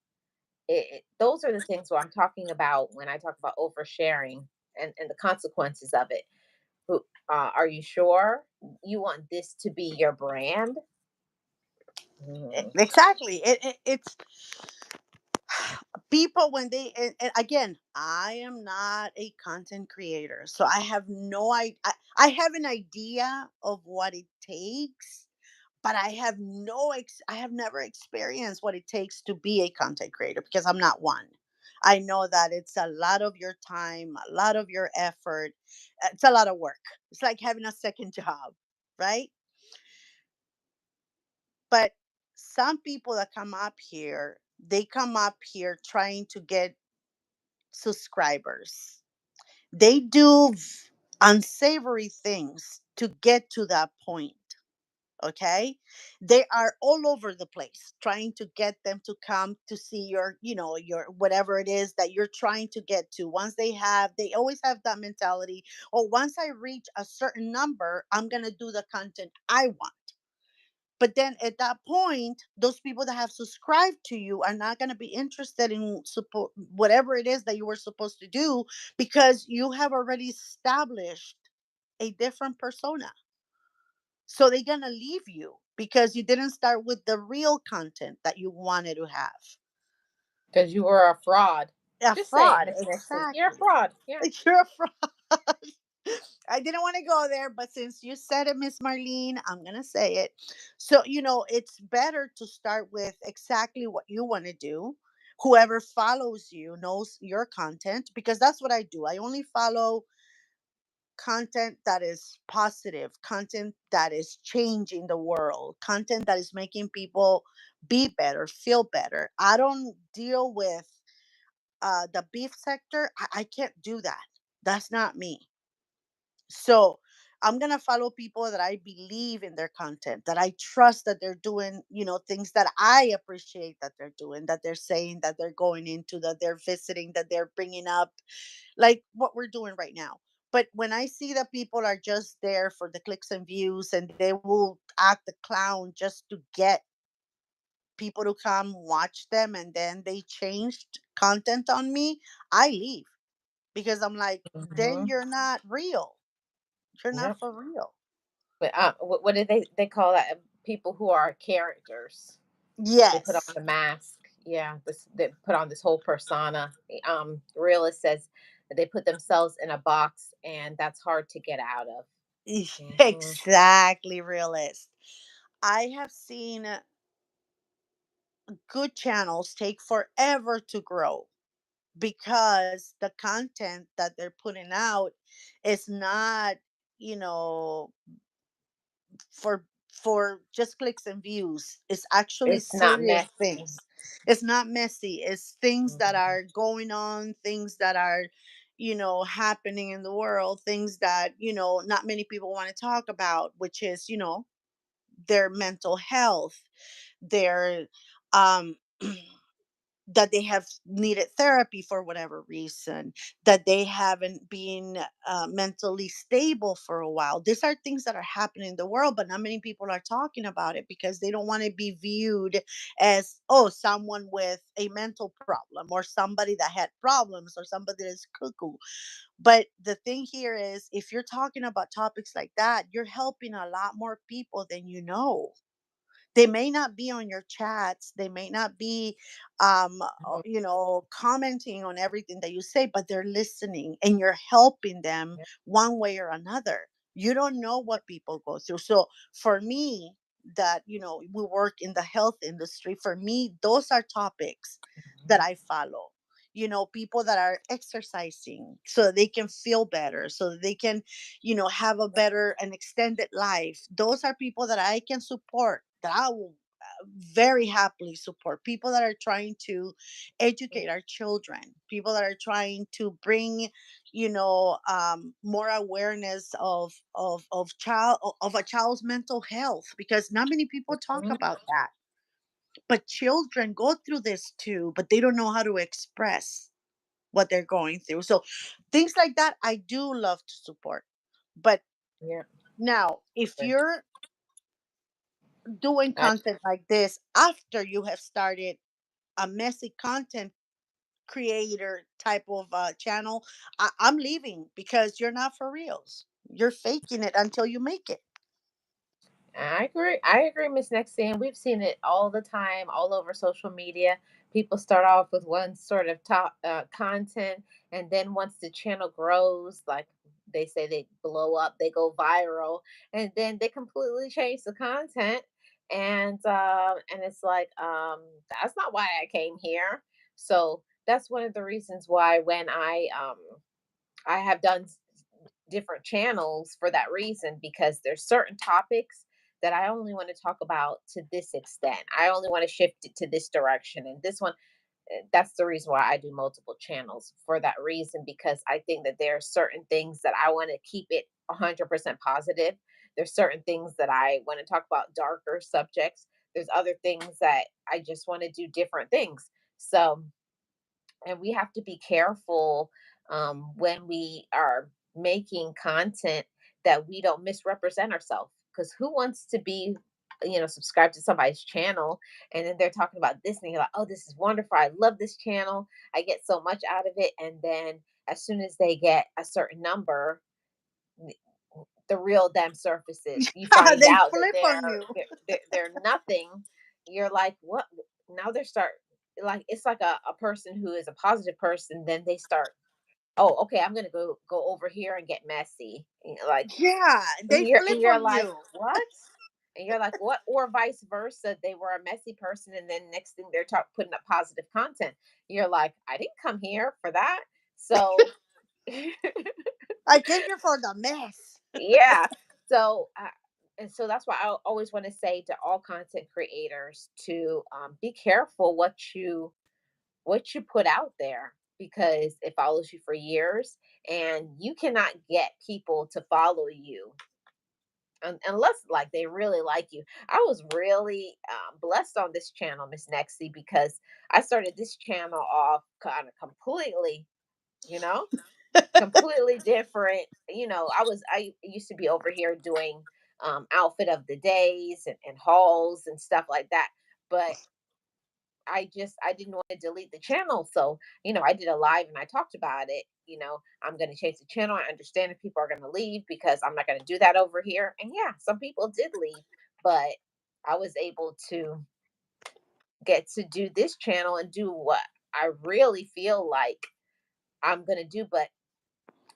Those are the things where I'm talking about when I talk about oversharing, and the consequences of it. Are you sure you want this to be your brand? Mhm. Exactly. It's people when and again, I am not a content creator, so I have no I have an idea of what it takes, but I have never experienced what it takes to be a content creator, because I'm not one. I know that it's a lot of your time, a lot of your effort. It's a lot of work. It's like having a second job, right? But some people that come up here, they come up here trying to get subscribers. They do unsavory things to get to that point. Okay, they are all over the place trying to get them to come to see your whatever it is that you're trying to get to. Once they always have that mentality, oh, once I reach a certain number, I'm going to do the content I want. But then at that point, those people that have subscribed to you are not going to be interested in support whatever it is that you were supposed to do, because you have already established a different persona. So they're going to leave you because you didn't start with the real content that you wanted to have. Because you were a fraud. A Just say it, fraud, Miss Nixie. You're a exactly. fraud. Yeah. You're a fraud. I didn't want to go there, but since you said it, Miss Marlene, I'm going to say it. So, it's better to start with exactly what you want to do. Whoever follows you knows your content, because that's what I do. I only follow content that is positive, content that is changing the world, content that is making people be better, feel better. I don't deal with the beef sector. I can't do that. That's not me. So I'm gonna follow people that I believe in their content, that I trust that they're doing, things that I appreciate that they're doing, that they're saying, that they're going into, that they're visiting, that they're bringing up, like what we're doing right now. But when I see that people are just there for the clicks and views, and they will act the clown just to get people to come watch them, and then they changed content on me, I leave, because I'm like, then Hmm. you're not real. You're not Yep. for real. But what did they call that? People who are characters. They put on Yes. the mask. Yeah, this they put on this whole persona. Realist says that they put themselves in a box, and that's hard to get out of. Hmm. Exactly, realist. I have seen good channels take forever to grow because the content that they're putting out is not, you know, for just clicks and views. It's actually It's not serious messy. things. It's not messy. It's things that Mhm. are going on, things that are, happening in the world, things that, not many people want to talk about, which is, their mental health, their um that they have needed therapy for whatever reason, that they haven't been mentally stable for a while. These are things that are happening in the world, but not many people are talking about it because they don't want to be viewed as, oh, someone with a mental problem, or somebody that had problems, or somebody that's cuckoo. But the thing here is, if you're talking about topics like that, you're helping a lot more people than you know. They may not be on your chats, they may not be Mhm. commenting on everything that you say, but they're listening, and you're helping them Yeah. one way or another. You don't know what people go through. So for me, that we work in the health industry, for me those are topics that Mhm. I follow. People that are exercising so that they can feel better, so that they can have a better and extended life. Those are people that I can support, that I will very happily support. People that are trying to educate our children, people that are trying to bring more awareness of a child's mental health, because not many people talk Mhm. about that. But children go through this too, but they don't know how to express what they're going through. So things like that I do love to support. But Yeah. now, if But you're doing I, content like this after you have started a messy content creator type of channel, I'm leaving, because you're not for reals. You're faking it until you make it. I agree. I agree, Miss Nexie. We've seen it all the time, all over social media. People start off with one sort of top content, and then once the channel grows, like they say, they blow up, they go viral, and then they completely change the content. And it's like, that's not why I came here. So that's one of the reasons why when I have done different channels for that reason, because there's certain topics that I only want to talk about to this extent. I only want to shift it to this direction. And this one, that's the reason why I do multiple channels, for that reason, because I think that there are certain things that I want to keep it 100% positive. There's certain things that I want to talk about, darker subjects. There's other things that I just want to do different things. So, and we have to be careful when we are making content, that we don't misrepresent ourselves, because who wants to be subscribed to somebody's channel, and then they're talking about this and you're like, oh, this is wonderful, I love this channel, I get so much out of it, and then as soon as they get a certain number, the real them surfaces. You find They out that flip on you. they're nothing. You're like, what? Now they start, like, it's like a person who is a positive person, then they start, oh, okay, I'm gonna go over here and get messy. And like, Yeah, they and flip you're on like, you. what? And you're like, what? Or vice versa. They were a messy person, and then next thing they're putting up positive content. You're like, I didn't come here for that. So I came here for the mess. Yeah. So, and so that's why I always want to say to all content creators to be careful what you put out there, because it follows you for years, and you cannot get people to follow you unless like they really like you. I was really blessed on this channel, Miss Nexie, because I started this channel off kind of completely, you know, completely different. I used to be over here doing outfit of the days and hauls and stuff like that. But I didn't want to delete the channel. So, I did a live and I talked about it. I'm gonna change the channel. I understand if people are gonna leave because I'm not gonna do that over here. And yeah, some people did leave, but I was able to get to do this channel and do what I really feel like I'm gonna do. But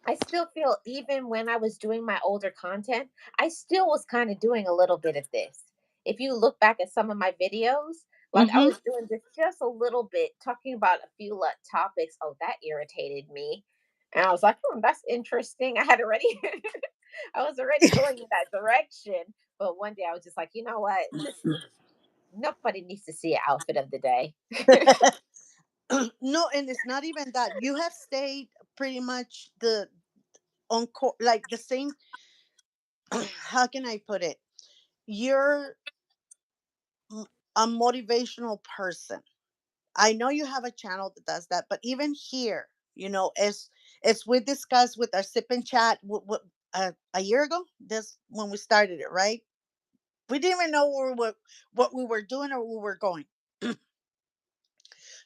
I still feel, even when I was doing my older content, I still was kind of doing a little bit of this. If you look back at some of my videos, like I Hmm. was doing this just a little bit, talking about a few topics. Oh, that irritated me. And I was like, that's interesting. I had already, I was already going in that direction. But one day I was just like, you know what? Nobody needs to see an outfit of the day. No, and it's not even that. You have stayed pretty much the on like the same. How can I put it? You're m- a motivational person. I know you have a channel that does that, but even here, as we discussed with our sip and chat, a year ago, this when we started it, right? We didn't even know what we were doing or where we were going.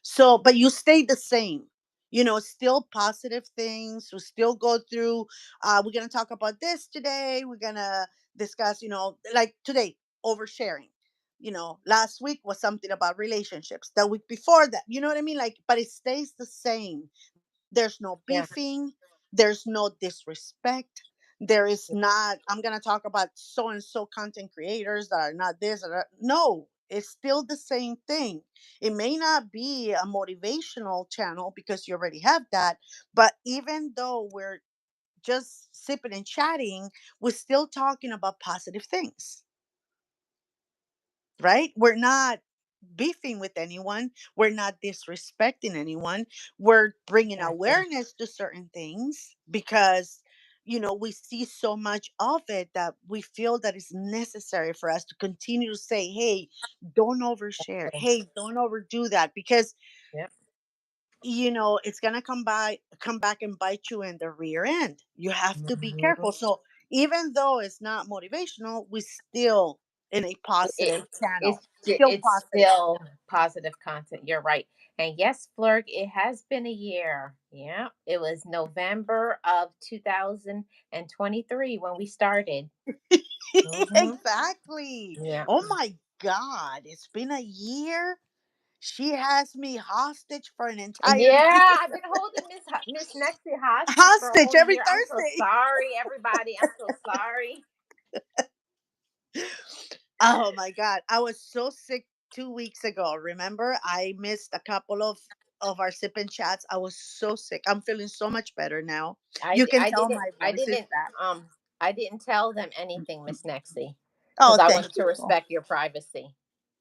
So, but you stayed the same. Still positive things. We still go through. We're gonna talk about this today. We're gonna discuss. Like today, oversharing. Last week was something about relationships. The week before that, you know what I mean? Like, but it stays the same. There's no Yeah. beefing. There's no disrespect. There is not, I'm going to talk about so and so content creators that are not this or that. No, it's still the same thing. It may not be a motivational channel because you already have that. But even though we're just sipping and chatting, we're still talking about positive things, right? We're not beefing with anyone. We're not disrespecting anyone. We're bringing Exactly. awareness to certain things because, we see so much of it that we feel that it's necessary for us to continue to say, hey, don't overshare. Exactly. Hey, don't overdo that because, Yep. it's going to come back and bite you in the rear end. You have to be Mhm. careful. So even though it's not motivational, we still in a It, positive channel. Still it's positive. still positive content. You're right. And yes, Flurg, it has been a year. Yeah. It was November of 2023 when we started. Hmm. Exactly. Yeah. Oh my God. It's been a year. She has me hostage for an entire year. Yeah, I've been holding Miss Nexie hostage for a Hostage whole every year. I'm so Thursday. sorry, everybody. I'm so sorry. Oh my God. I was so sick 2 weeks ago. Remember? I missed a couple of our sip and chats. I was so sick. I'm feeling so much better now. You can I tell didn't my I voice is didn't back. I didn't tell them anything, Miss Nexie, because Oh, I thank wanted to you. respect your privacy.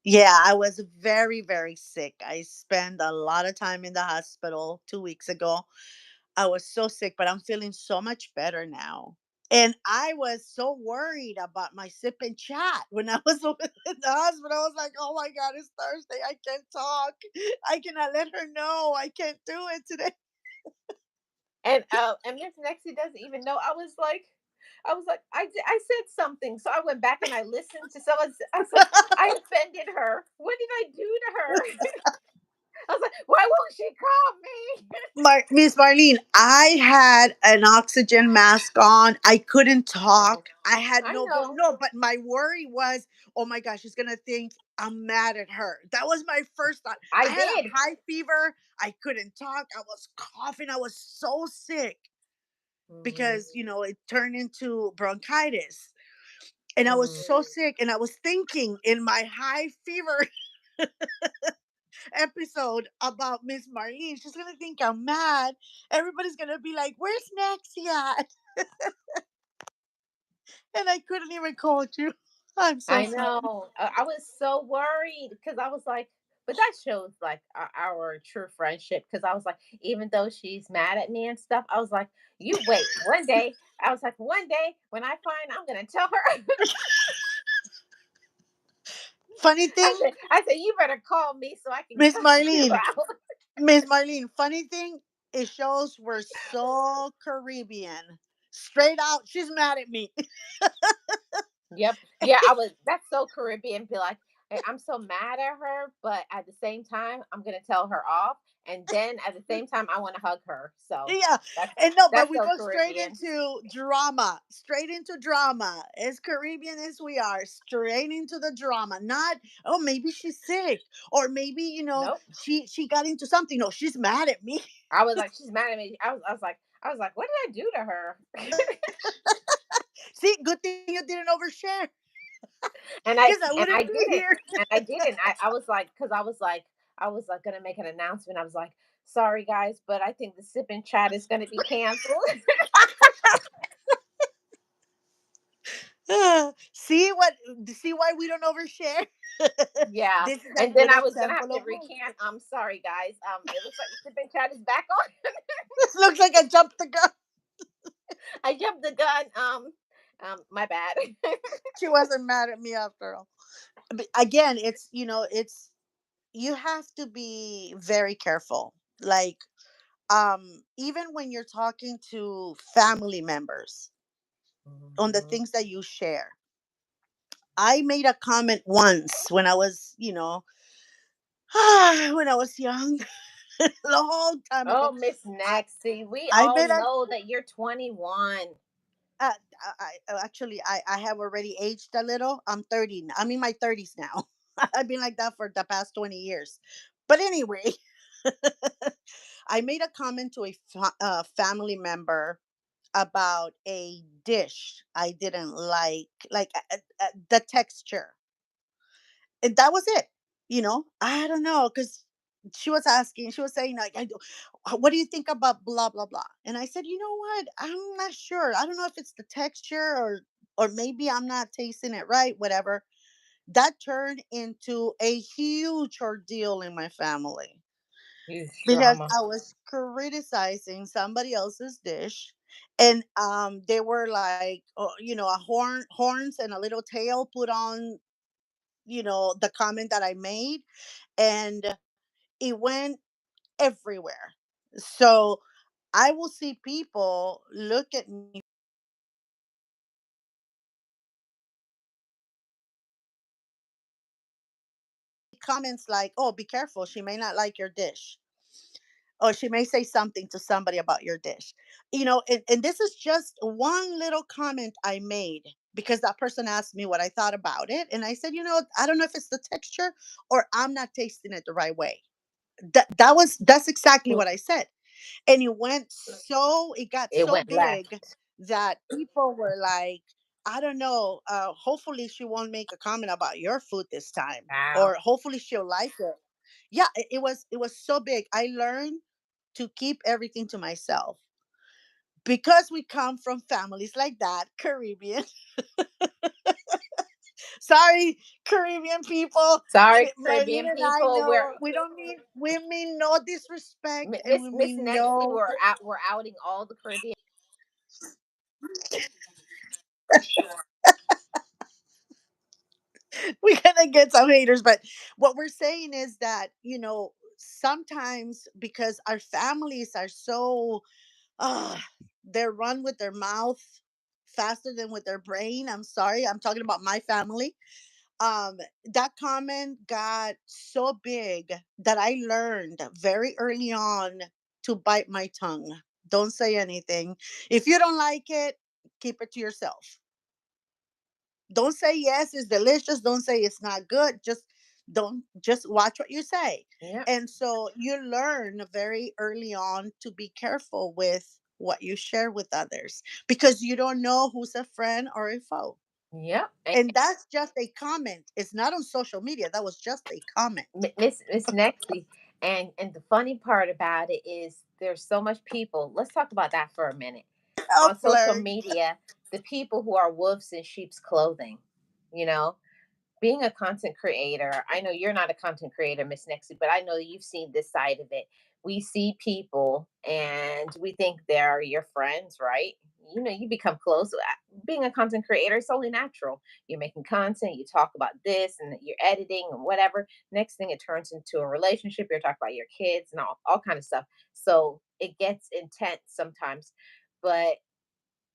Yeah, I was very, very sick. I spent a lot of time in the hospital 2 weeks ago. I was so sick, but I'm feeling so much better now. And I was so worried about my sip and chat when I was in the hospital. I was like, oh my God, it's Thursday. I can't talk. I cannot let her know. I can't do it today. And Miss Nexie doesn't even know. I was like, I said something. So I went back and I listened to someone. I said, I offended her. What did I do to her? I was like, why won't she call me? Miss Marlene, I had an oxygen mask on. I couldn't I know. talk. I had I no voice. know. No, but my worry was, oh my gosh, she's gonna think I'm mad at her. That was my first thought. I I had a did. high fever. I couldn't talk. I was coughing. I was so sick Mm, because it turned into bronchitis. And I was mm. so sick. And I was thinking in my high fever, episode about Miss Marlene. She's gonna think I'm mad. Everybody's gonna be like, "Where's Nancy at?" And I couldn't even call you. I'm so I sorry. know. I was so worried because I was like, but that shows like our true friendship. Because I was like, even though she's mad at me and stuff, I was like, you wait. One day, I was like, one day when I find, I'm gonna tell her. Funny thing, I said, you better call me so I can Miss cuss you Marlene, out. Miss Marlene. Funny thing, it shows we're so Caribbean. Straight out, she's mad at me. Yep. Yeah, I was. That's so Caribbean. Be like, "Hey, I'm so mad at her, but at the same time, I'm gonna tell her off, and then at the same time, I want to hug her." So Yeah, that's and no, but that's we so go straight Caribbean. into drama, straight into drama. As Caribbean as we are, straight into the drama. Not, oh, maybe she's sick, or maybe Nope. she got into something. No, she's mad at me. I was like, she's mad at me. I was like, what did I do to her? See, good thing you didn't overshare, and I because I and I wouldn't be didn't, here. and I didn't. I was like, because I was like gonna make an announcement. I was like, sorry guys, but I think the sip and chat is gonna be canceled. See what? See why we don't overshare? Yeah, This is a and then good I was gonna have example to of why. recant. I'm sorry, guys. It looks like the sip and chat is back on. This looks like I jumped the gun. I jumped the gun. My bad. She wasn't mad at me after all. But again, it's you have to be very careful. Like, even when you're talking to family members on the Mhm. things that you share. I made a comment once when I was, when I was young, a long time ago. Oh, Miss I, Nexty, we I all made a know that you're 21. uh, actually I have already aged a little. I'm 30. I'm in my 30s now. I've been like that for the past 20 years. But anyway, I made a comment to a family member about a dish I didn't like the texture, and that was it. I don't know, because she was saying like, what do you think about blah blah blah? And I said, you know what? I'm not sure. I don't know if it's the texture, or maybe I'm not tasting it right. Whatever. That turned into a huge ordeal in my family Huge because drama. I was criticizing somebody else's dish, and they were like, a horns and a little tail put on, the comment that I made, and it went everywhere. So I will see people look at me comments like, "Oh, be careful, she may not like your dish." Or she may say something to somebody about your dish. And this is just one little comment I made because that person asked me what I thought about it. And I said, I don't know if it's the texture or I'm not tasting it the right way. That's exactly Mm, what I said. And it got it so went big left. that people were like, I don't know, hopefully she won't make a comment about your food this time, Wow. or hopefully she'll like it. Yeah, it was so big. I learned to keep everything to myself because we come from families like that, Caribbean. Sorry, Caribbean people. Sorry, Marlene Caribbean and I people. We're know we mean no disrespect, and we Miss mean Nexty. no. We're outing all the Caribbean. We're gonna get some haters, but what we're saying is that, sometimes because our families are so, uh they're run with their mouth faster than with their brain. I'm sorry, I'm talking about my family. That comment got so big that I learned very early on to bite my tongue. Don't say anything. If you don't like it, keep it to yourself. Don't say yes, it's delicious. Don't say it's not good. Just watch what you say. Yeah. And so you learn very early on to be careful with what you share with others because you don't know who's a friend or a foe. Yep. And that's just a comment. It's not on social media. That was just a comment. Miss Nexie, and the funny part about it is there's so much people. Let's talk about that for a minute. A On social flirt. media, the people who are wolves in sheep's clothing, you know, being a content creator, I know you're not a content creator, Miss Nexie, but I know you've seen this side of it. We see people and we think they're your friends, right? You know, you become close. Being a content creator, it's only natural. You're making content, you talk about this and you're editing and whatever. Next thing it turns into a relationship. You're talking about your kids and all kind of stuff. So it gets intense sometimes. But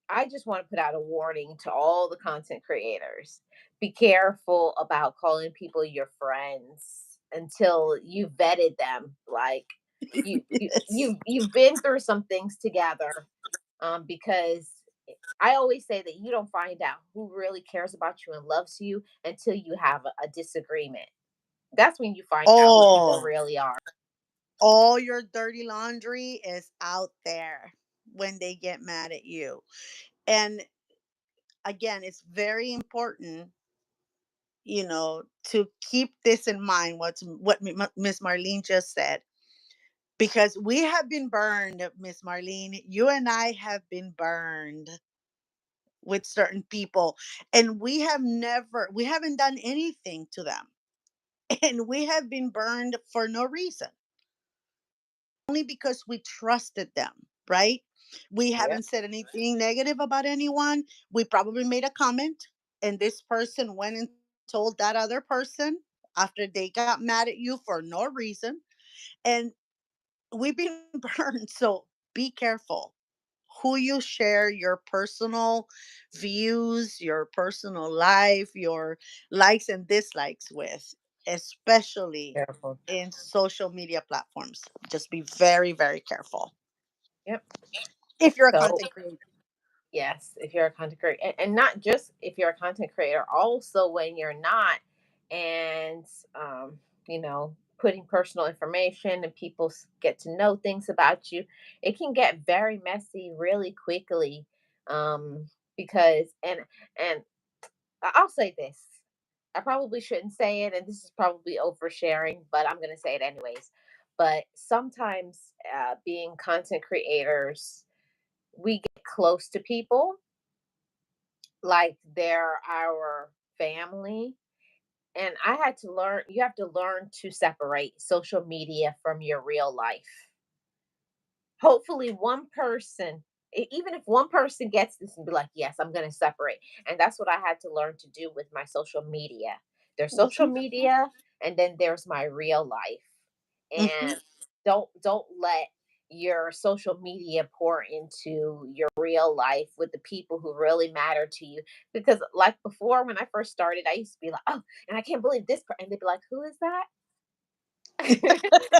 I just want to put out a warning to all the content creators. Be careful about calling people your friends until you vetted them. Like Yes. you've been through some things together. Because I always say that you don't find out who really cares about you and loves you until you have a disagreement. That's when you find out who people Oh, really are. all your dirty laundry is out there when they get mad at you. And again, it's very important, to keep this in mind. What Miss Marlene just said, because we have been burned, Miss Marlene. You and I have been burned with certain people, and we haven't done anything to them, and we have been burned for no reason, only because we trusted them, right? We Yep. haven't said anything negative about anyone. We probably made a comment, and this person went and told that other person after they got mad at you for no reason. And we've been burned. So be careful who you share your personal views, your personal life, your likes and dislikes with, especially Careful. in social media platforms. Just be very, very careful Yep. if you're a So content creator. yes, if you're a content creator, and not just if you're a content creator, also when you're not, and um, putting personal information and people get to know things about you, it can get very messy really quickly. Um, because and I'll say this, I probably shouldn't say it, and this is probably oversharing, but I'm gonna say it anyways. But sometimes, being content creators, we get close to people like they're our family. And I had to learn, you have to learn to separate social media from your real life. Hopefully one person, even if one person gets this and be like, yes, I'm going to separate. And that's what I had to learn to do with my social media. There's social Hmm. media, and then there's my real life. Hmm. And don't let your social media pour into your real life with the people who really matter to you. Because like before, when I first started, I used to be like, oh, and I can't believe this and they'd be like, who is that?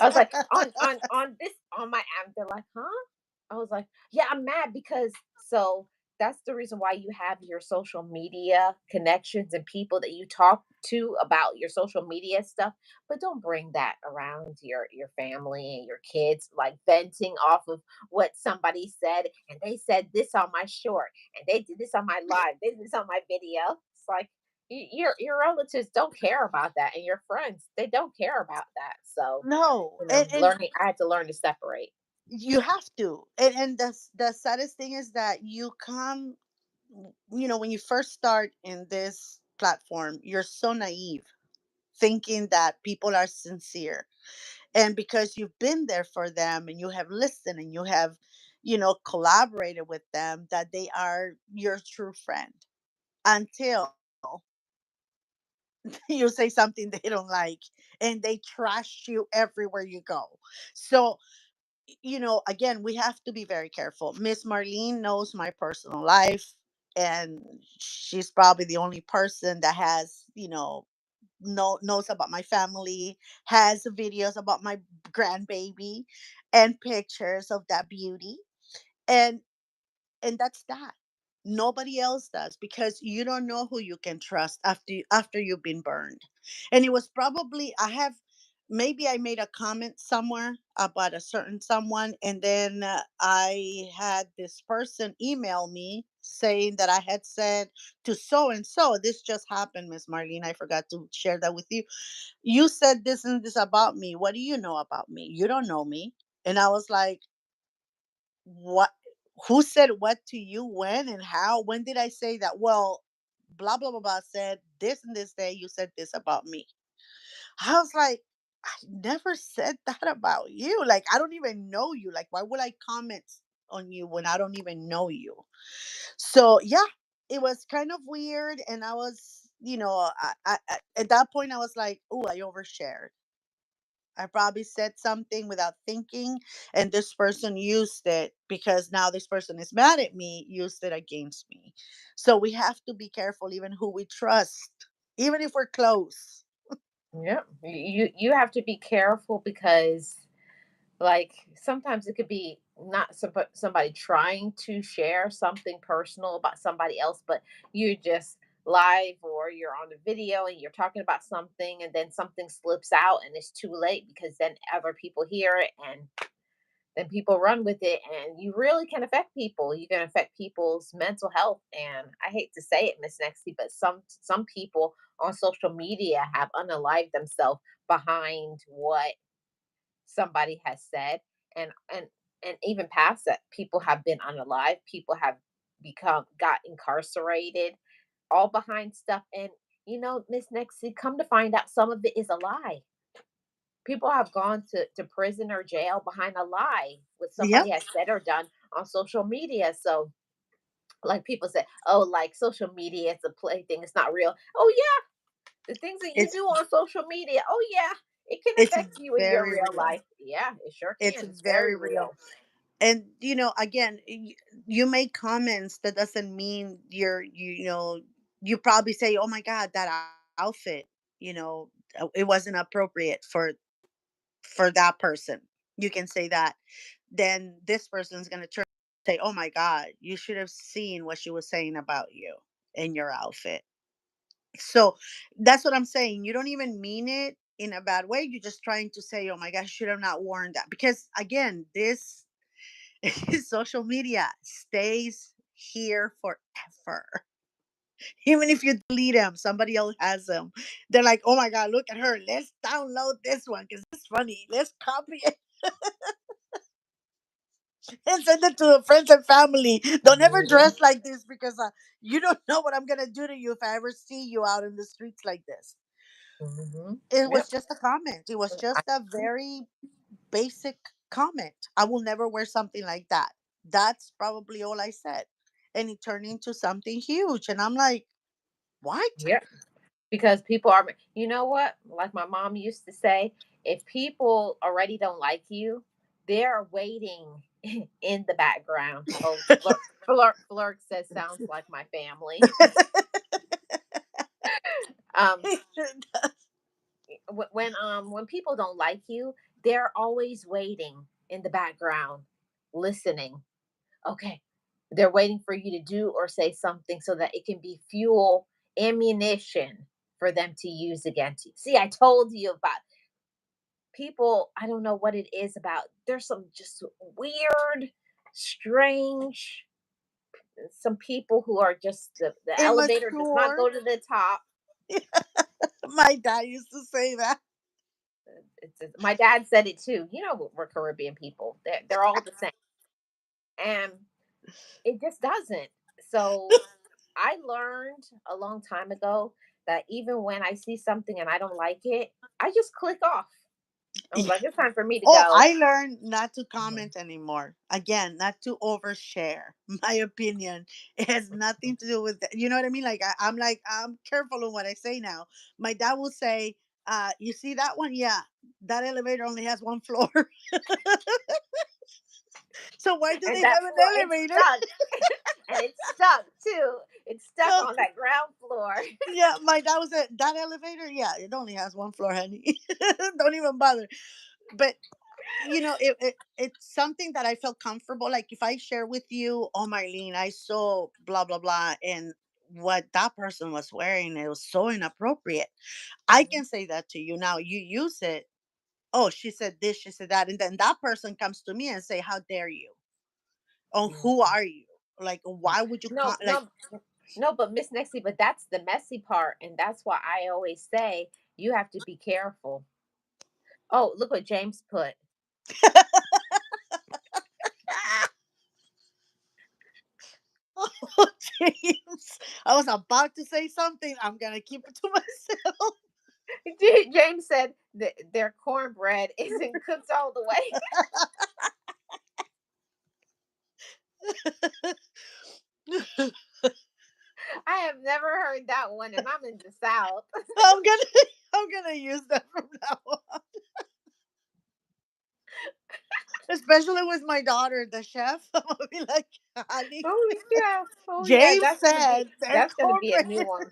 I was like, on this on my app, they're like, huh? I was like, yeah, I'm mad because so that's the reason why you have your social media connections and people that you talk to about your social media stuff, but don't bring that around your family and your kids, like venting off of what somebody said, and they said this on my short, and they did this on my live, they did this on my video. It's like your relatives don't care about that, and your friends, they don't care about that. So, No, and I had to learn to separate. you have to. And the saddest thing is that when you first start in this platform, you're so naive, thinking that people are sincere. And because you've been there for them and you have listened and you have, collaborated with them, that they are your true friend, until you say something they don't like and they trash you everywhere you go. So, again, we have to be very careful. Miss Marlene knows my personal life, and she's probably the only person that has, knows about my family, has videos about my grandbaby, and pictures of that beauty. And and that's that. Nobody else does, because you don't know who you can trust after you've been burned. And it was probably, I have maybe I made a comment somewhere about a certain someone, and then I had this person email me saying that I had said to so and so, this just happened, Miss Marlene. I forgot to share that with you. You said this and this about me. What do you know about me? You don't know me. And I was like, what? Who said what to you? When and how? When did I say that? Well, blah blah blah blah said this and this day you said this about me. I was like, I never said that about you. Like, I don't even know you. Like, why would I comment on you when I don't even know you? So, yeah, it was kind of weird. And I was, at that point, I was like, oh, I overshared. I probably said something without thinking, and this person used it because now this person is mad at me, used it against me. So, we have to be careful, even who we trust, even if we're close. Yeah, you have to be careful because, like, sometimes it could be not somebody trying to share something personal about somebody else, but you're just live or you're on the video and you're talking about something, and then something slips out and it's too late because then other people hear it, and then people run with it, and you really can affect people. You can affect people's mental health. And I hate to say it, Miss Nexty, but some people on social media have unalived themselves behind what somebody has said. And even past that, people have been unalived, people have got incarcerated, all behind stuff. And Miss Nexty, come to find out, some of it is a lie. People have gone to prison or jail behind a lie, what Yep. somebody has said or done on social media. So, like, people say, oh, like, social media, it's a plaything, it's not real. Oh yeah, the things that you It's do on social media, oh yeah, it can it's affect you in your very real real. life. Yeah, it sure It's can. It's very very real. real. And again, you make comments, that doesn't mean you probably say, "Oh my god, that outfit, it wasn't appropriate for that person." You can say that. Then this person's going to turn say, "Oh my god, you should have seen what she was saying about you in your outfit." So that's what I'm saying. You don't even mean it in a bad way. You're just trying to say, "Oh my gosh, should have not worn that." Because again, this social media stays here forever. Even if you delete them, somebody else has them. They're like, "Oh my god, look at her. Let's download this one because it's funny. Let's copy it and send it to the friends and family. Don't ever Mhm, dress like this because you don't know what I'm gonna do to you if I ever see you out in the streets like this." mhm. It was Yep. just a comment. It was I, just a very basic comment. I will never wear something like that. That's probably all I said. And it turned into something huge. And I'm like, what? yep. Because people are, you know what? Like my mom used to say, if people already don't like you, they're waiting in the background. Oh, Flirt says sounds like my family. Um, when people don't like you, they're always waiting in the background, listening. Okay, they're waiting for you to do or say something so that it can be fuel, ammunition for them to use against you. See, I told you about people. I don't know what it is about. There's some just weird, strange, some people who are just, the elevator does not Immature. go to the top. My dad used to say that. My dad said it too. We're Caribbean people. They're all the same, and it just doesn't. So I learned a long time ago that even when I see something and I don't like it, I just click off. I was like, it's time for me to Oh, go. I learned not to Mhm, comment anymore. Again, not to overshare my opinion. It has mhm. nothing to do with that. You know what I mean? I'm like, I'm careful on what I say now. My dad will say, you see that one? Yeah. That elevator only has one floor. So why do And they that have an floor, it's elevator? stuck. And it's stuck too. It's stuck So on that ground floor. yeah, my dad was at that elevator. Yeah, it only has one floor, honey. Don't even bother. But it's something that I felt comfortable. Like if I share with you, oh Marlene, I saw blah blah blah, and what that person was wearing, it was so inappropriate. I Mhm. can say that to you now. You use it. oh, she said this, she said that, and then that person comes to me and say, how dare you? Oh, who Mhm. are you? Like, why would you No, like? no, no, but Miss Nexie, but that's the messy part, and that's why I always say you have to be careful. Oh, look what James put. Oh, James, I was about to say something. I'm gonna keep it to myself. James said that their cornbread isn't cooked all the way. I have never heard that one, and I'm in the South. I'm gonna I'm gonna use that from now on. Especially with my daughter, the chef. I'm gonna be like, honey, Oh yeah, oh yeah, James said their that's gonna be a cornbread. new one.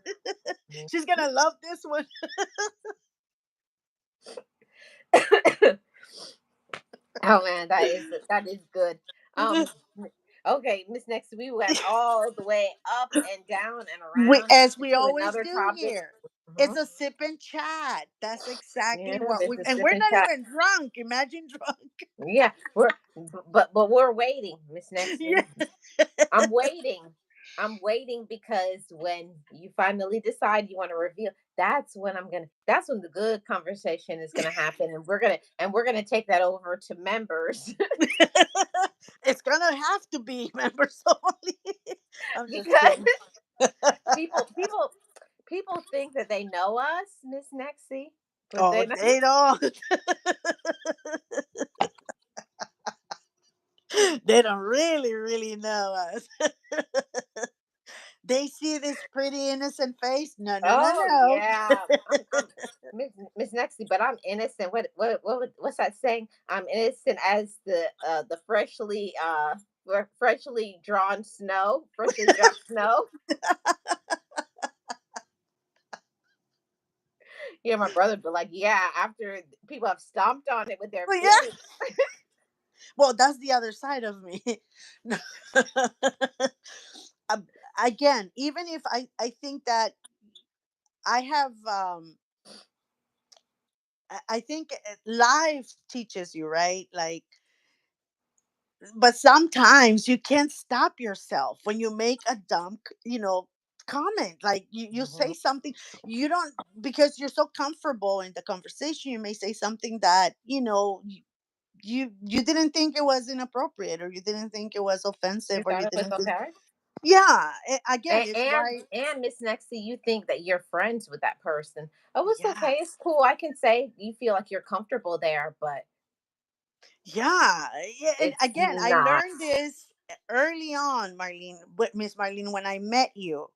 She's gonna love this one. Oh man, that is good. Um, okay, Miss Next, we went all the way up and down and around As we to always another do topic. here. It's Mhm. a sip and chat. That's exactly Yeah, what there's we a and sip we're and not chat. even drunk. Imagine drunk. Yeah, but we're waiting, Miss Yeah. Nexie. I'm waiting. I'm waiting because when you finally decide you want to reveal, that's when the good conversation is gonna happen, and we're gonna take that over to members. It's gonna have to be members only. I'm just Because kidding. people think that they know us, Miss Nexie, but Oh, they don't. they don't. They don't really, really know us. They see this pretty innocent face. No, no, no, Oh no. yeah, I'm Miss Nexie, but I'm innocent. What's that saying? I'm innocent as the freshly drawn snow, freshly dropped snow. Yeah, my brother be like, yeah, after people have stomped on it with their Well, yeah. feet. Well, that's the other side of me. No. Um, Again, even if I think that I have, I think life teaches you, right? Like, but sometimes you can't stop yourself when you make a dumb, comment. Like you Mhm. say something you don't, because you're so comfortable in the conversation. You may say something that you didn't think it was inappropriate, or you didn't think it was offensive, You or thought you it was didn't think. okay. Yeah, again, And it's and, why. and Miss Nexie, you think that you're friends with that person. Oh, it's okay. It's Yes. cool. I can say you feel like you're comfortable there, but Yeah, yeah, and it's again, I not. learned this early on, Marlene, with Miss Marlene, when I met you.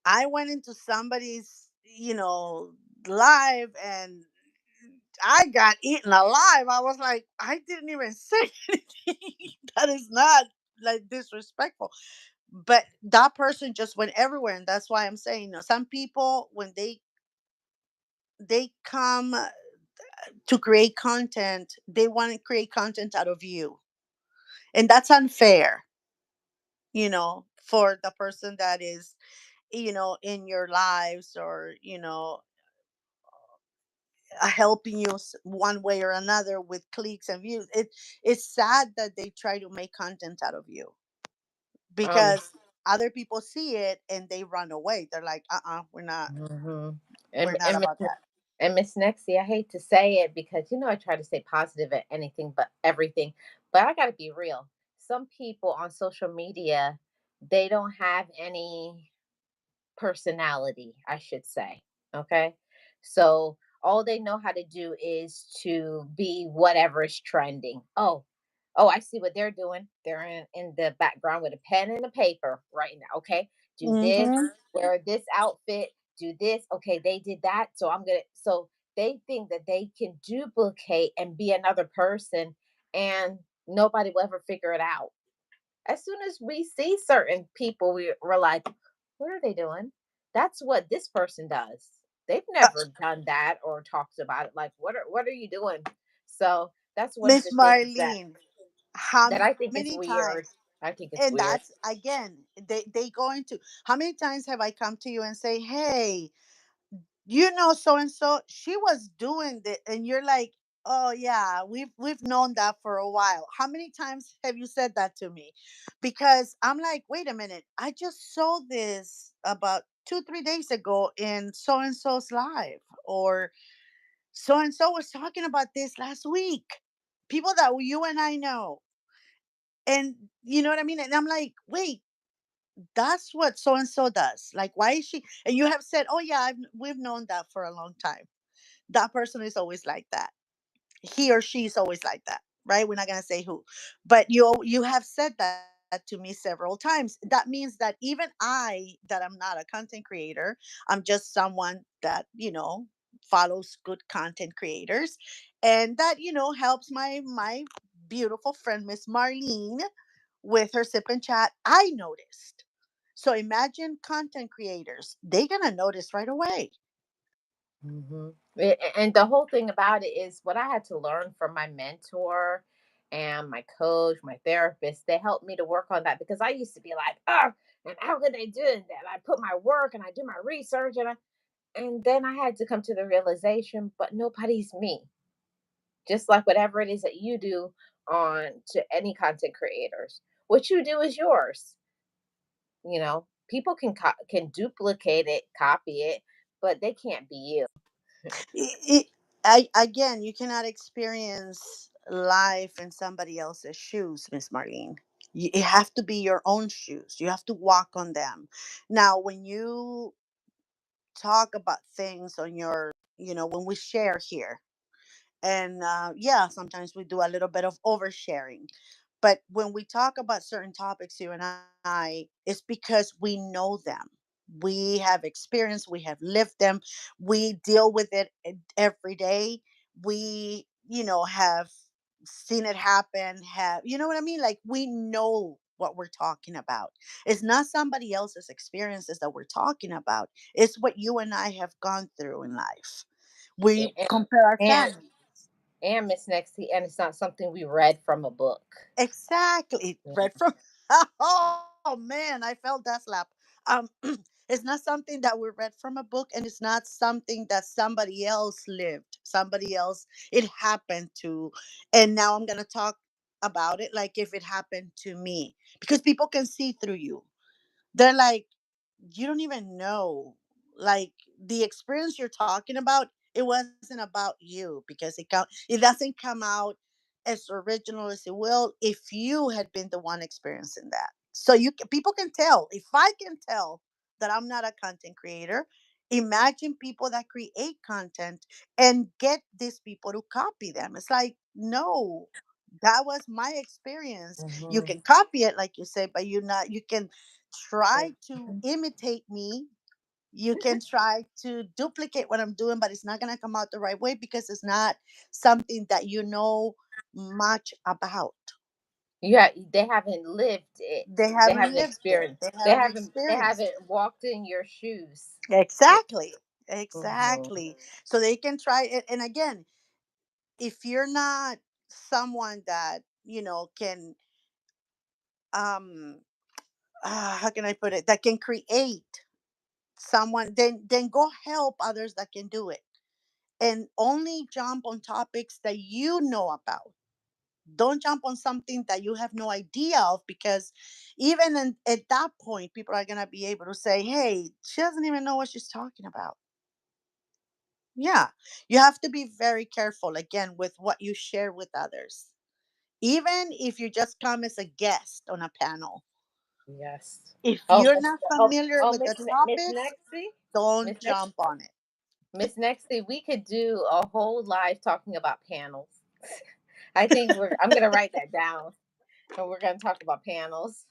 I went into somebody's, live, and I got eaten alive. I was like, I didn't even say anything. That is not like disrespectful. But that person just went everywhere, and that's why I'm saying, some people, when they come to create content, they want to create content out of you, and that's unfair, for the person that is, in your lives, or helping you one way or another with clicks and views. It's sad that they try to make content out of you, Um, because other people see it and they run away. They're like, we're not, mhm. we're and not and about Miss that. and Miss Nexie, I hate to say it because I try to stay positive at anything but everything, but I got to be real. Some people on social media, they don't have any personality, I should say. Okay. So all they know how to do is to be whatever is trending. Oh, I see what they're doing. They're in the background with a pen and a paper right now. Okay. Do this, Hmm. wear this outfit, do this. Okay, they did that. So they think that they can duplicate and be another person, and nobody will ever figure it out. As soon as we see certain people, we're like, what are they doing? That's what this person does. They've never done that or talked about it. Like, what are you doing? So that's one of Miss the things that Marlene, how that I think is many weird. times? I think it's And weird. that's, again, they go into, how many times have I come to you and say, hey, so and so, she was doing that, and you're like, oh yeah, we've known that for a while. How many times have you said that to me? Because I'm like, wait a minute, I just saw this about 2 3 days ago in so and so's live, or so and so was talking about this last week. People that you and I know. And you know what I mean? And I'm like, wait, that's what so and so does. Like, why is she? And you have said, oh yeah, we've known that for a long time. That person is always like that. He or she is always like that, right? We're not gonna say who, but you have said that to me several times. That means that even that I'm not a content creator, I'm just someone that follows good content creators, and that helps my beautiful friend Miss Marlene with her sip and chat. I noticed. So imagine content creators; they gonna notice right away. Mhm. And the whole thing about it is what I had to learn from my mentor and my coach, my therapist. They helped me to work on that because I used to be like, oh, and how could they do that? I put my work and I do my research and then I had to come to the realization, but nobody's me. Just like whatever it is that you do on to any content creators, what you do is yours. People can duplicate it, copy it, but they can't be you. it, again, you cannot experience life in somebody else's shoes, Miss Marlene. You have to be your own shoes. You have to walk on them. Now, when you talk about things on your, when we share here, and yeah, sometimes we do a little bit of oversharing, but when we talk about certain topics, you and I, it's because we know them. We have experience, we have lived them, we deal with it every day. We have seen it happen, have, you know what I mean, like we know what we're talking about. It's not somebody else's experiences that we're talking about. It's what you and I have gone through in life. We And compare our and, family. and Miss Nexty, and it's not something we read from a book. Exactly. Yeah. Read from oh man, I felt that slap. Um it's not something that we read from a book, and it's not something that somebody else lived. Somebody else it happened to, and now I'm going to talk about it like if it happened to me, because people can see through you. They're like, you don't even know, like, the experience you're talking about, it wasn't about you, because it doesn't come out as original as it will if you had been the one experiencing that. So people can tell. If I can tell that I'm not a content creator, imagine people that create content and get these people to copy them. It's like, no, that was my experience. You Mhm. can copy it like you say, but you can try to imitate me. You can try to duplicate what I'm doing, but it's not going to come out the right way because it's not something that you know much about. Yeah, they haven't lived it. They They haven't haven't lived it. experienced. They They haven't haven't. They experienced it. haven't walked in your shoes. Exactly. Mhm. Exactly. So they can try it. And again, if you're not someone that, can, um, how can I put it, that can create someone, then go help others that can do it, and only jump on topics that you know about. Don't jump on something that you have no idea of, because even at that point, people are going to be able to say, hey, she doesn't even know what she's talking about. Yeah. You have to be very careful, again, with what you share with others. Even if you just come as a guest on a panel, Yes. if Oh, you're not familiar with the Miss topics, Nexty, don't Miss Next, jump on it. Miss Nexty, we could do a whole live talking about panels. I think I'm gonna write that down, and we're gonna talk about panels.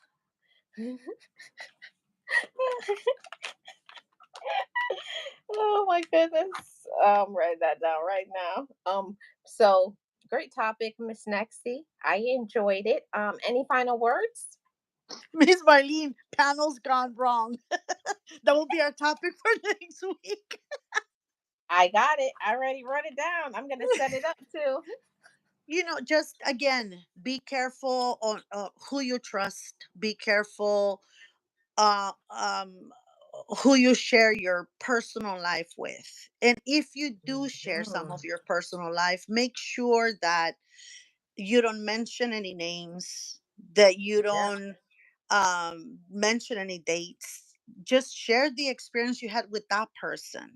Oh my goodness. Write that down right now. So great topic, Miss Nexty. I enjoyed it. Any final words? Miss Marlene, panels gone wrong. That will be our topic for next week. I got it. I already wrote it down. I'm gonna set it up too. Just again, be careful on who you trust. Be careful, uh, um, who you share your personal life with. And if you do share some Mhm. of your personal life, make sure that you don't mention any names, that you Yeah, don't mention any dates. Just share the experience you had with that person.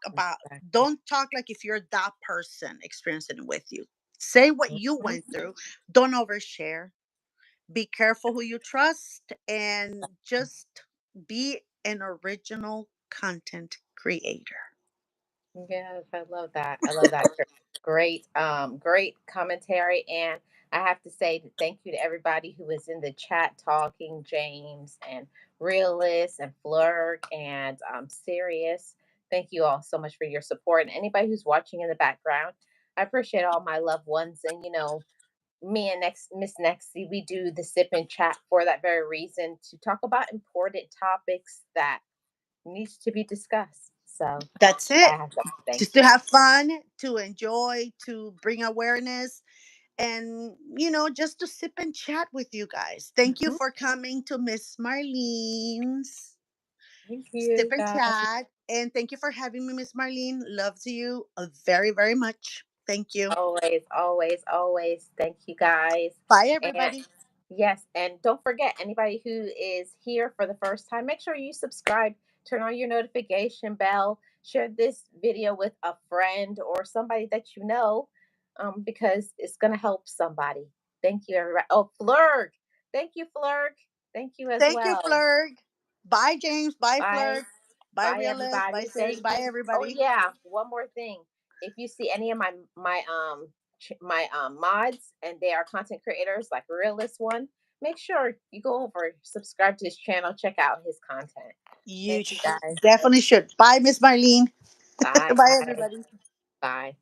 exactly. Don't talk like if you're that person experiencing it with you. Say what you Mhm. went through. Don't overshare. Be careful who you trust, and just be an original content creator. Yes, I love that. I love that. Great, great commentary. And I have to say thank you to everybody who was in the chat talking, James and Realist and Flirk and Serious. Thank you all so much for your support. And anybody who's watching in the background, I appreciate all my loved ones. And me and next Miss Nexie, we do the sip and chat for that very reason to talk about important topics that needs to be discussed. So That's I it. have to thank Just to you. have fun, to enjoy, to bring awareness, and just to sip and chat with you guys. Thank you Mhm. for coming to Miss Marlene's Thank sip you, and guys. chat, and thank you for having me, Miss Marlene. Loves you very, very much. Thank you. Always, always, always. Thank you, guys. Bye, And everybody. yes, and don't forget anybody who is here for the first time, make sure you subscribe, turn on your notification bell, share this video with a friend or somebody that you know, because it's going to help somebody. Thank you, everybody. Oh, Flurg. Thank you, Flurg. Thank you as Thank you, well. Flurg. Bye, James. Bye, Bye. Flurg. Bye, Bye, Realist. Bye, everybody. Serious. Thank Bye, you. Oh everybody. yeah, one more thing. If you see any of my mods and they are content creators like Realist One, make sure you go over, subscribe to his channel, check out his content. You Thank you, guys. definitely should. Bye, Miss Marlene. Bye. Bye, Bye. everybody. Bye.